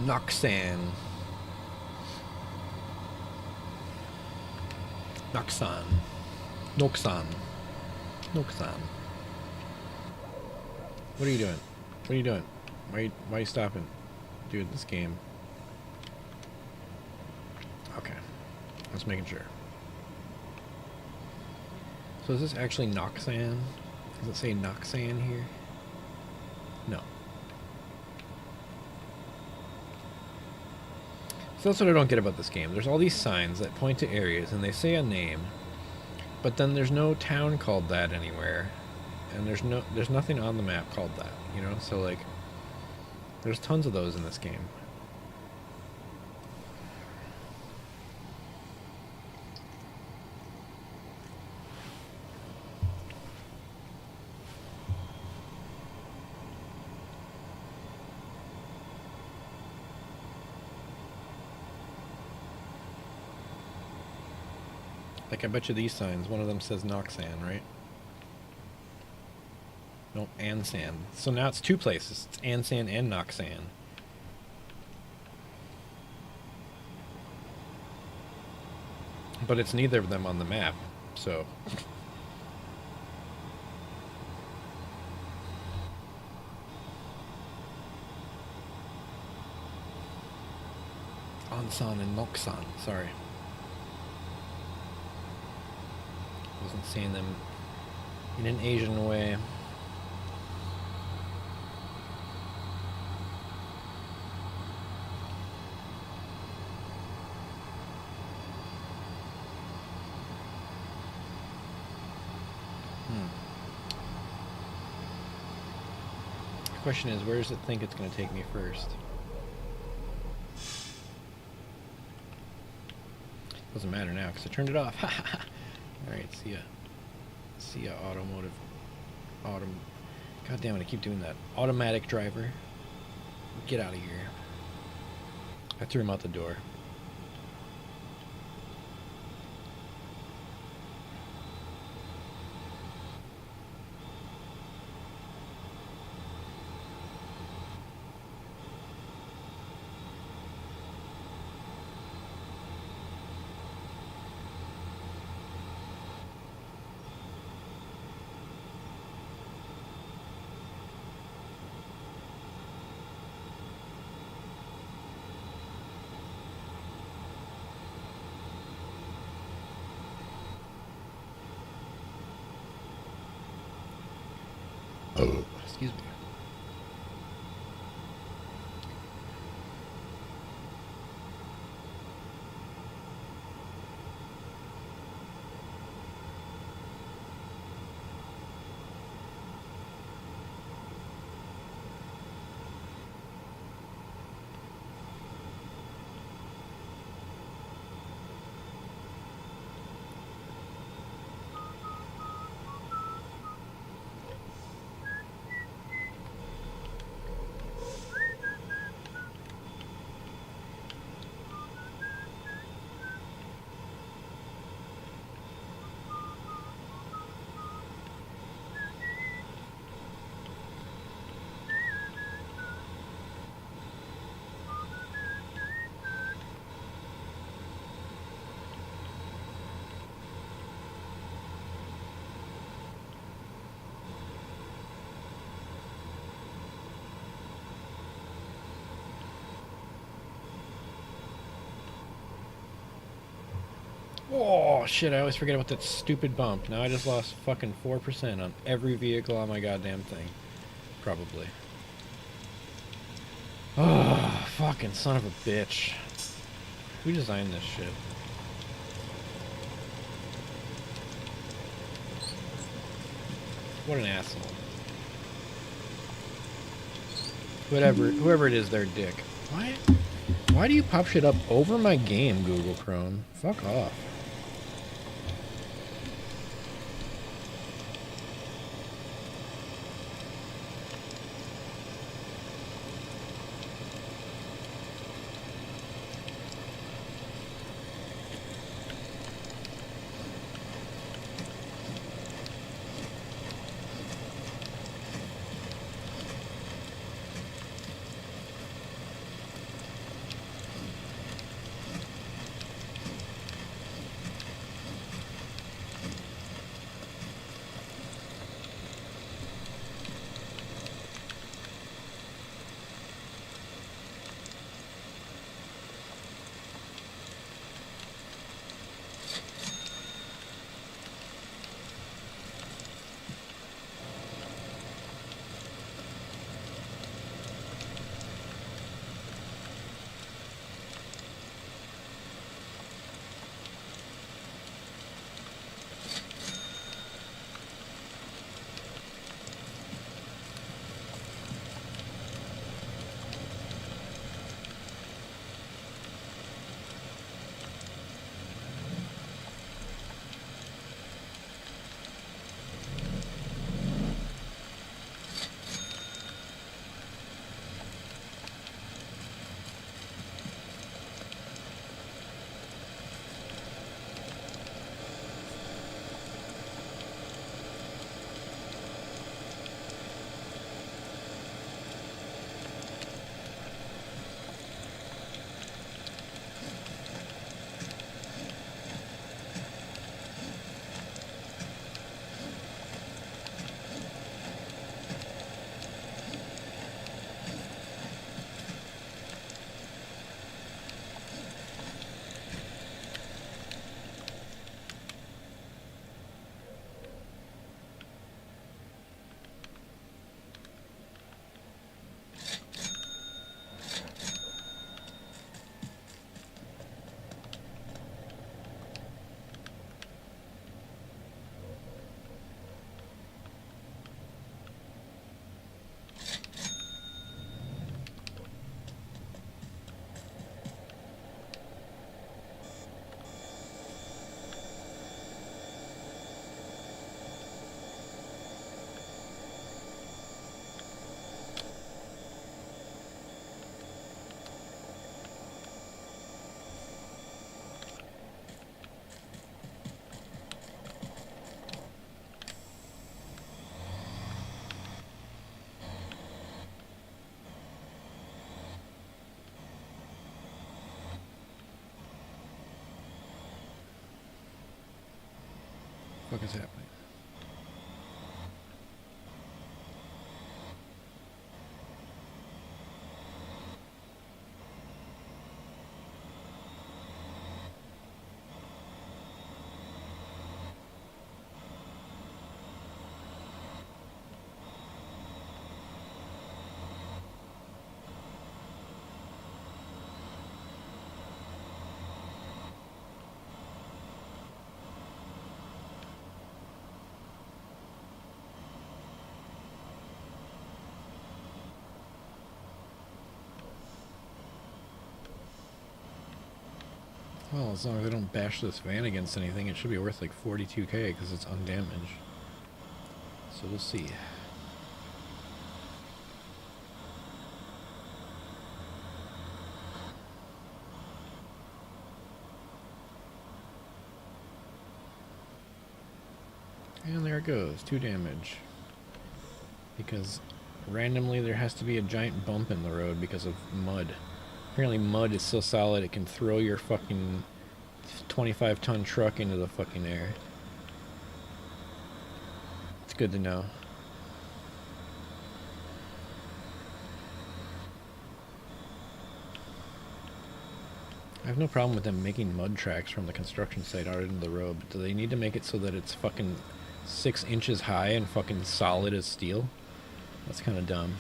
Noxan. Noxan. Noxan. Noxan. What are you doing? What are you doing? Why are you stopping? Dude, this game. Okay. Just making sure. So is this actually Noxan? Does it say Noxan here? No. So that's what I don't get about this game. There's all these signs that point to areas, and they say a name, but then there's no town called that anywhere, and there's nothing on the map called that, you know? So, like, there's tons of those in this game. Like, I bet you these signs, one of them says Noxan, right? No, Ansan. So now it's two places. It's Ansan and Noxan. But it's neither of them on the map, so... On San and Moksan. Sorry. Wasn't saying them in an Asian way. The question is, where does it think it's going to take me first? Doesn't matter now because I turned it off. Alright, see ya. See ya, automotive. God damn it, I keep doing that. Automatic driver. Get out of here. I threw him out the door. Excuse me. Oh, shit, I always forget about that stupid bump. Now I just lost fucking 4% on every vehicle on my goddamn thing. Probably. Oh, fucking son of a bitch. Who designed this shit? What an asshole. Whoever it is, they're a dick. Why do you pop shit up over my game, Google Chrome? Fuck off. What the fuck is happening? Well, as long as I don't bash this van against anything, it should be worth like 42k because it's undamaged. So we'll see. And there it goes, 2 damage. Because randomly there has to be a giant bump in the road because of mud. Apparently mud is so solid it can throw your fucking 25-ton truck into the fucking air. It's good to know. I have no problem with them making mud tracks from the construction site out into the road, but do they need to make it so that it's fucking 6 inches high and fucking solid as steel? That's kind of dumb.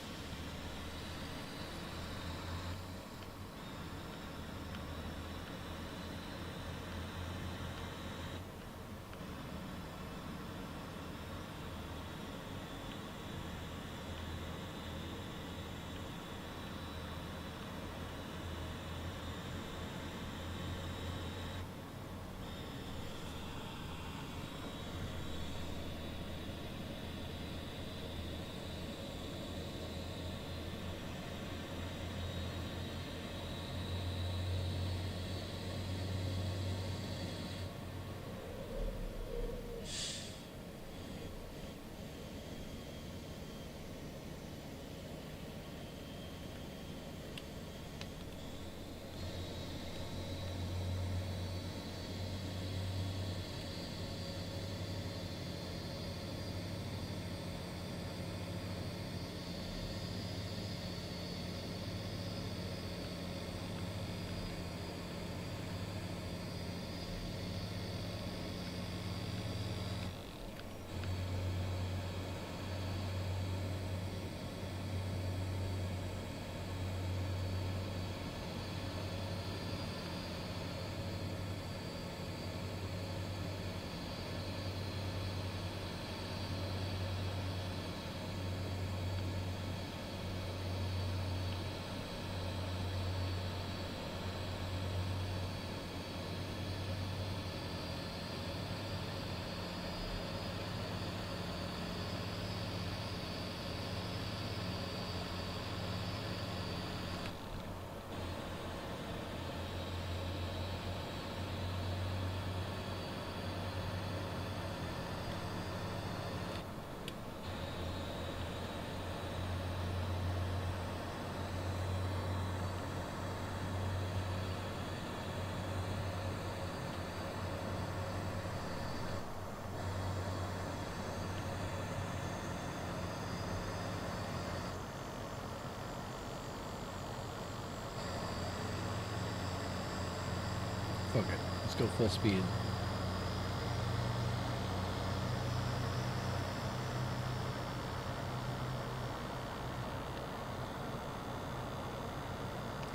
Fuck it. Let's go full speed.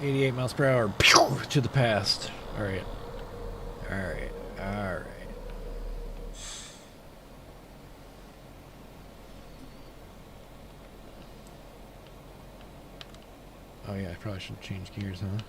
.88 miles per hour. Pew, to the past. Alright. Alright. Alright. Oh yeah, I probably should change gears, huh?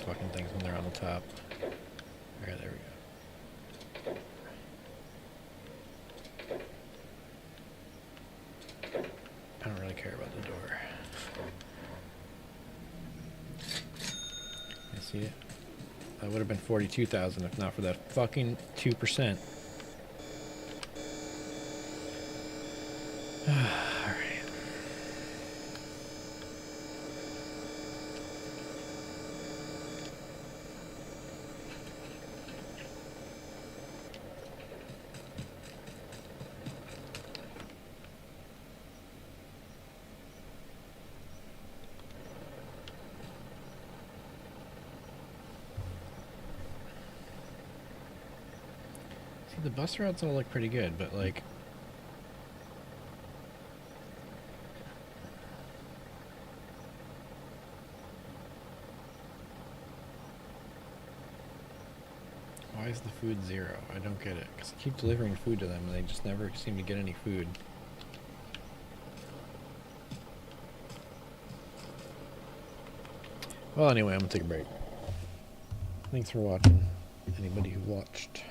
fucking things when they're on the top. Alright, there we go. I don't really care about the door. You see it? That would have been 42,000 if not for that fucking 2%. Alright. See, the bus routes all look pretty good, but like... Why is the food 0? I don't get it. Because I keep delivering food to them and they just never seem to get any food. Well, anyway, I'm gonna take a break. Thanks for watching. Anybody who watched.